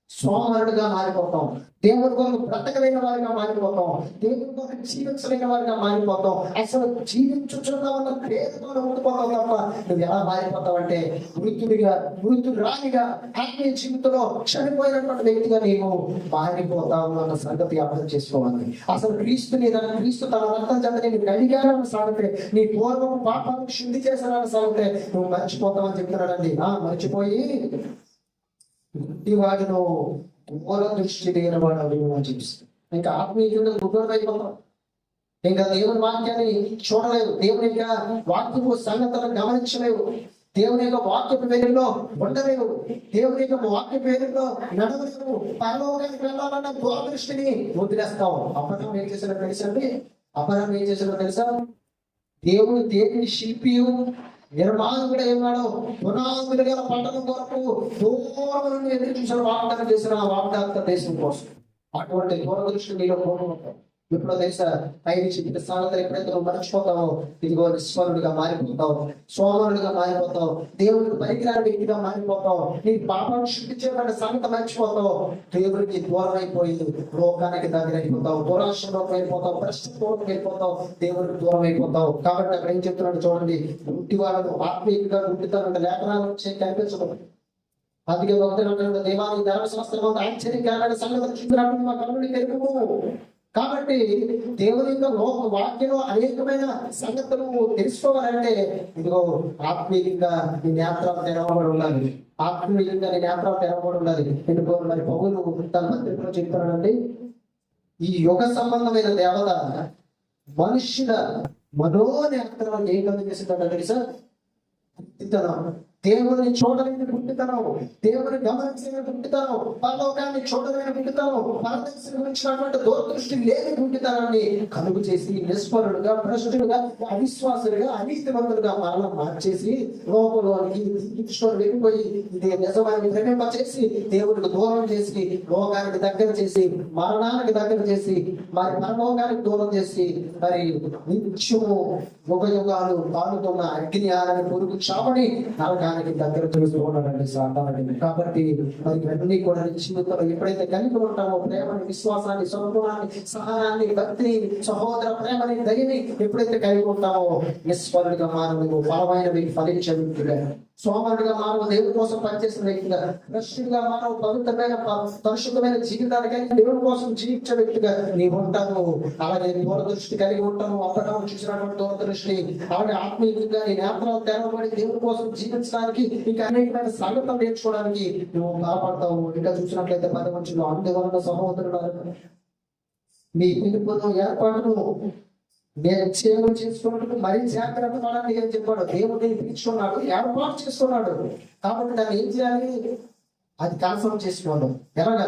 సోమరుడుగా మారిపోతాం, దేవుని కొరకు బ్రతకలేని వారిగా మారిపోతాం, దేవుని కొరకు జీవించలేని వారిగా మారిపోతాం. అసలు జీవించుచున్నామన్న పేరుతో ఉండిపోతాం తప్ప నువ్వు ఎలా మారిపోతావు అంటే మృతుడు రానిగా ఆత్మీయ జీవితంలో చనిపోయినటువంటి వ్యక్తిగా నీవు మారిపోతావు అన్న సంగతి అర్థం చేసుకోవాలి. అసలు క్రీస్తు తన రక్తం చేత నేను కడిగానని సాగితే, నీ పూర్వం పాపాలను శుద్ధి చేశానని సాగితే నువ్వు మర్చిపోతావని చెప్తున్నాడండి. మర్చిపోయి వాడిను ఘోర దృష్టి లేని వాడు చూపిస్తాడు. ఇంకా ఆత్మీయంగా గుర్రైపోతాం. ఇంకా దేవుని వాక్యాన్ని చూడలేవు, దేవుని యొక్క వాక్యపు సంగతులను గమనించలేవు, దేవుని యొక్క వాక్యపు పేరులో ఉండలేవు, దేవుని యొక్క వాక్య పేరులో నడవలేవు. పరలోకానికి వెళ్ళాలన్న దూరదృష్టిని వదిలేస్తావు. అపరం ఏం చేశాడో తెలుసా? దేవుడు దేని శిల్పియు నిర్మాణకుడు ఏమాడో పునాదులు గల పట్టణం కొరకు దూరం ఎదురు చూసిన వాగ్దానం చేసిన వాగ్దాత దేశం కోసం. అటువంటి దూరదృష్టి నీలో కోరుకుంటాం. ఎప్పుడో తెలుసా? పైన చెప్పిన స్థానంలో ఎప్పుడైతే నువ్వు మర్చిపోతావో ఇదిగో నిస్వరుడుగా మారిపోతావు, సోమరుడుగా మారిపోతావు, దేవుడికి పనికిరాని వ్యక్తిగా మారిపోతావు, నీ పాపాన్ని శుద్ధి చేయబడిన సంగతి మర్చిపోతావు, దేవుడికి దూరం అయిపోయి లోకానికి దగ్గర అయిపోతావు, దురాశ్రమంలోకి వెళ్ళిపోతావు, ప్రశ్నలోకి వెళ్ళిపోతావు, దేవుడికి దూరం అయిపోతావు. కాబట్టి అక్కడ ఏం చెప్తున్నాడు చూడండి. ఇంటి వాళ్ళను ఆత్మీయంగా ఉంటుతారంటే లేఖనాలు వచ్చి కనిపించదు. అందుకే భక్తులు అంటారు, దేవాలయ ధర్మశాస్త్రం ఆశ్చర్యకరమైన సంగతులు చూసినప్పుడు మా కన్నులు తెరుపు. కాబట్టి దేవుని యొక్క వాక్యం అనేకమైన సంగతులు తెలుసుకోవాలంటే ఇదిగో ఆత్మీయంగా నీ నేత్రాలు తెరవబడి ఉండాలి. ఆత్మీయంగా నీ నేత్రాలు తెరవబడి ఉండాలి. ఎందుకో మరి పౌలు తన పత్రికలో చెప్తున్నాడండి, ఈ యుగ సంబంధమైన దేవత మనుష్యుల మనోనేత్రాలు ఏ కలిగిస్తుందో తెలుసా? దేవుని చూడలేని పుట్టితనం, దేవుని గమనించలేని పుట్టితనం, పరలోకాన్ని చూడలేని పుట్టితనం, పరదేశం గురించినటువంటి దూరదృష్టి లేని పుట్టితనాన్ని కలుగు చేసి నిష్ఫలుడుగా, భ్రష్టుడుగా, అవిశ్వాసులుగా, అనీతిమంతులుగా మరలా మార్చేసి లోకంలోనికి వెళ్ళిపోయి ఇది నిజమాన్ని ప్రేమింపచేసి దేవుడికి దూరం చేసి, లోకానికి దగ్గర చేసి, మరణానికి దగ్గర చేసి, మరి పరలోకానికి దూరం చేసి, మరి నిత్యము యుగ యుగాలు కాలుతున్న అగ్ని ఆరని పురుగు చాపని నరకానికి దగ్గర చూస్తున్నాడండి సాతానుడు. కాబట్టి మరి ఇవన్నీ కూడా జీవితంలో ఎప్పుడైతే కలిగి ఉంటామో, ప్రేమని, విశ్వాసాన్ని, సౌకుమాన్ని, సహనాన్ని, భక్తిని, సహోదర ప్రేమని, దయని ఎప్పుడైతే కలిగి ఉంటామో నిస్వరుడిగా మానవుడు, బలమైనవి ఫలించే వ్యక్తిగా, సోమరుడిగా మానవ దేవుడి కోసం పనిచేసిన వ్యక్తిగా, భ్రష్టుడిగా మానవ పవిత్రమైన పరిశుద్ధమైన జీవితానికి దేవుడి కోసం జీవించే వ్యక్తిగా నీవు ఉంటాను. అలాగే దూరదృష్టి కలిగి ఉంటాను, అప్పటం చూసినటువంటి దూరదృష్టి, అలాగే ఆత్మీయంగా నీ నేత్రాలు తెరవబడి దేవుడి కోసం జీవించడానికి, ఇంకా అనేకమైన సంగతులు నేర్చుకోవడానికి నువ్వు బలపడతావు. ఇంకా చూసినట్లయితే 10వ వచనంలో, అందువలన సహోదరులారా మీ పిలుపును ఏర్పాటును నేను సేవ చేసుకున్నట్టు మరీ జాగ్రత్త పడాలి అని చెప్పాడు. దేవుడు నేను పిలుచుకున్నాడు, ఏర్పాటు చేసుకున్నాడు. కాబట్టి దాన్ని ఏం చేయాలి? అది కన్ఫర్మ్ చేసుకోవాలి. ఎలాగా?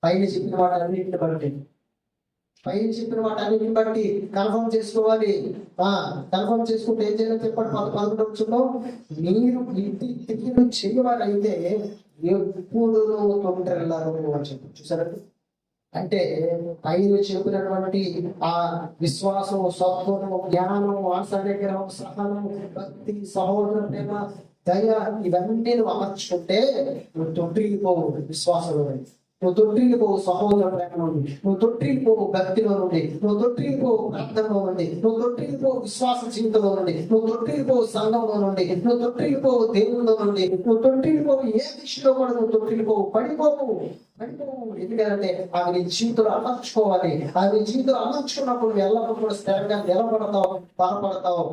పైన చెప్పిన వాటన్నింటిని బట్టి, పైన చెప్పిన వాటన్నింటిని బట్టి కన్ఫర్మ్ చేసుకోవాలి. కన్ఫర్మ్ చేసుకుంటే ఏం చేయాలో చెప్పాడు 11వ వచనంలో, మీరు ఇంటి తిరిగి చేయవాలైతే ఎప్పుడు తొందరలారు అని చెప్పి చూసారండి. అంటే పైన చెప్పినటువంటి ఆ విశ్వాసం, సత్వం, జ్ఞానం, ఆశ్చర్యకరం, సహనం, భక్తి, సహోదర ప్రేమ, దయ ఇవన్నీ నువ్వు అమర్చుకుంటే నువ్వు తొట్టిల్లిపోవు విశ్వాసంలో నుండి, నువ్వు తొట్టిల్లిపోవు సహోదర ప్రేమ నుండి, నువ్వు తొట్టిల్లిపోవు భక్తిలో నుండి, నువ్వు తొట్టిల్లిపోవు ప్రార్థనలో నుండి, నువ్వు తొట్టిల్లిపోవు విశ్వాస జీవితంలో నుండి, నువ్వు తొట్టిల్లిపోవు సంఘంలో నుండి, నువ్వు తొట్టిల్లిపోవు దేవుళ్ళలో నుండి, నువ్వు తొట్టిల్లిపోవు ఏ దిశలో కూడా నువ్వు తొట్టిల్లిపోవు, పడిపోవు. ఎందుకంటే అవి నీ జీవితంలో అమర్చుకోవాలి. అవి నీ జీవితంలో అమర్చుకున్నప్పుడు ఎల్లప్పుడు కూడా స్థిరంగా నిలబడతావు, బలపడతావు.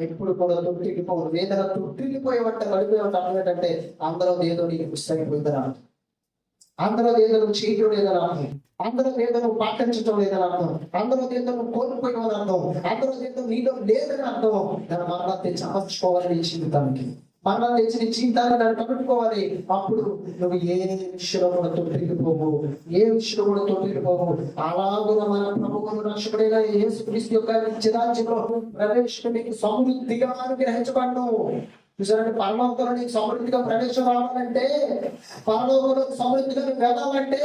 ఎప్పుడు కూడా తొట్టిల్లిపోవు. ఏదైనా తొట్టిల్లిపోయేవంటే పడిపోయేవంటే అర్థం ఏంటంటే అందరూ ఏదో నీకు పుస్తకపోయిందని అర్థం, అందరూ ఏదో నువ్వు చేయడం లేదని అర్థం, అందరూ ఏదో నువ్వు పాటించడం లేదని అర్థం, అందరూ ఏదో నువ్వు కోల్పోయావని అర్థం, అందరూ ఏదో నీలో లేదని అర్థం. దాన్ని మరలా తెచ్చి అమర్చుకోవాలి నీ జీవితానికి, మరలా తెచ్చి నీ జీవితాన్ని దాన్ని కట్టుకోవాలి. అప్పుడు నువ్వు ఏ విషయంలో కూడా తొట్టిల్లిపోవు, ఏ విషయంలో కూడా తొట్టిల్లిపోవు. అలాగే మన ప్రభువును రక్షకుడైన యేసుక్రీస్తు యొక్క నిత్యరాజ్యంలో ప్రవేశం నీకు సమృద్ధిగా అనుగ్రహించబడను. చూసారంటే పరలోకంలో నీకు సమృద్ధిగా ప్రవేశం రావాలంటే, పరలోకంలో సమృద్ధిగా వెళ్ళాలంటే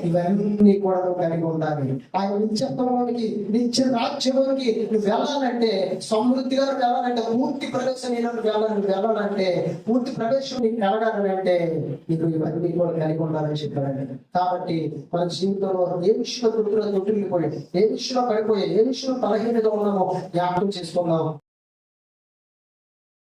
ఇవన్నీ కూడా నువ్వు కలిగి ఉండాలి. ఆ నిత్యత్వంలోనికి, నిత్య రాజ్యంలోనికి నువ్వు వెళ్ళాలంటే, సమృద్ధిగా వెళ్ళాలంటే, పూర్తి ప్రవేశం వెళ్ళాలంటే, పూర్తి ప్రవేశం నీకు కలగాలని అంటే నీకు ఇవన్నీ కూడా కలిగి ఉండాలని చెప్పారండి. కాబట్టి మన జీవితంలో ఏ విషయంలో తొట్టిల్లిపోయాయి, ఏ విషయంలో పడిపోయాయి, ఏ విషయంలో బలహీనగా ఉన్నామో జ్ఞాపకం చేసుకున్నాం.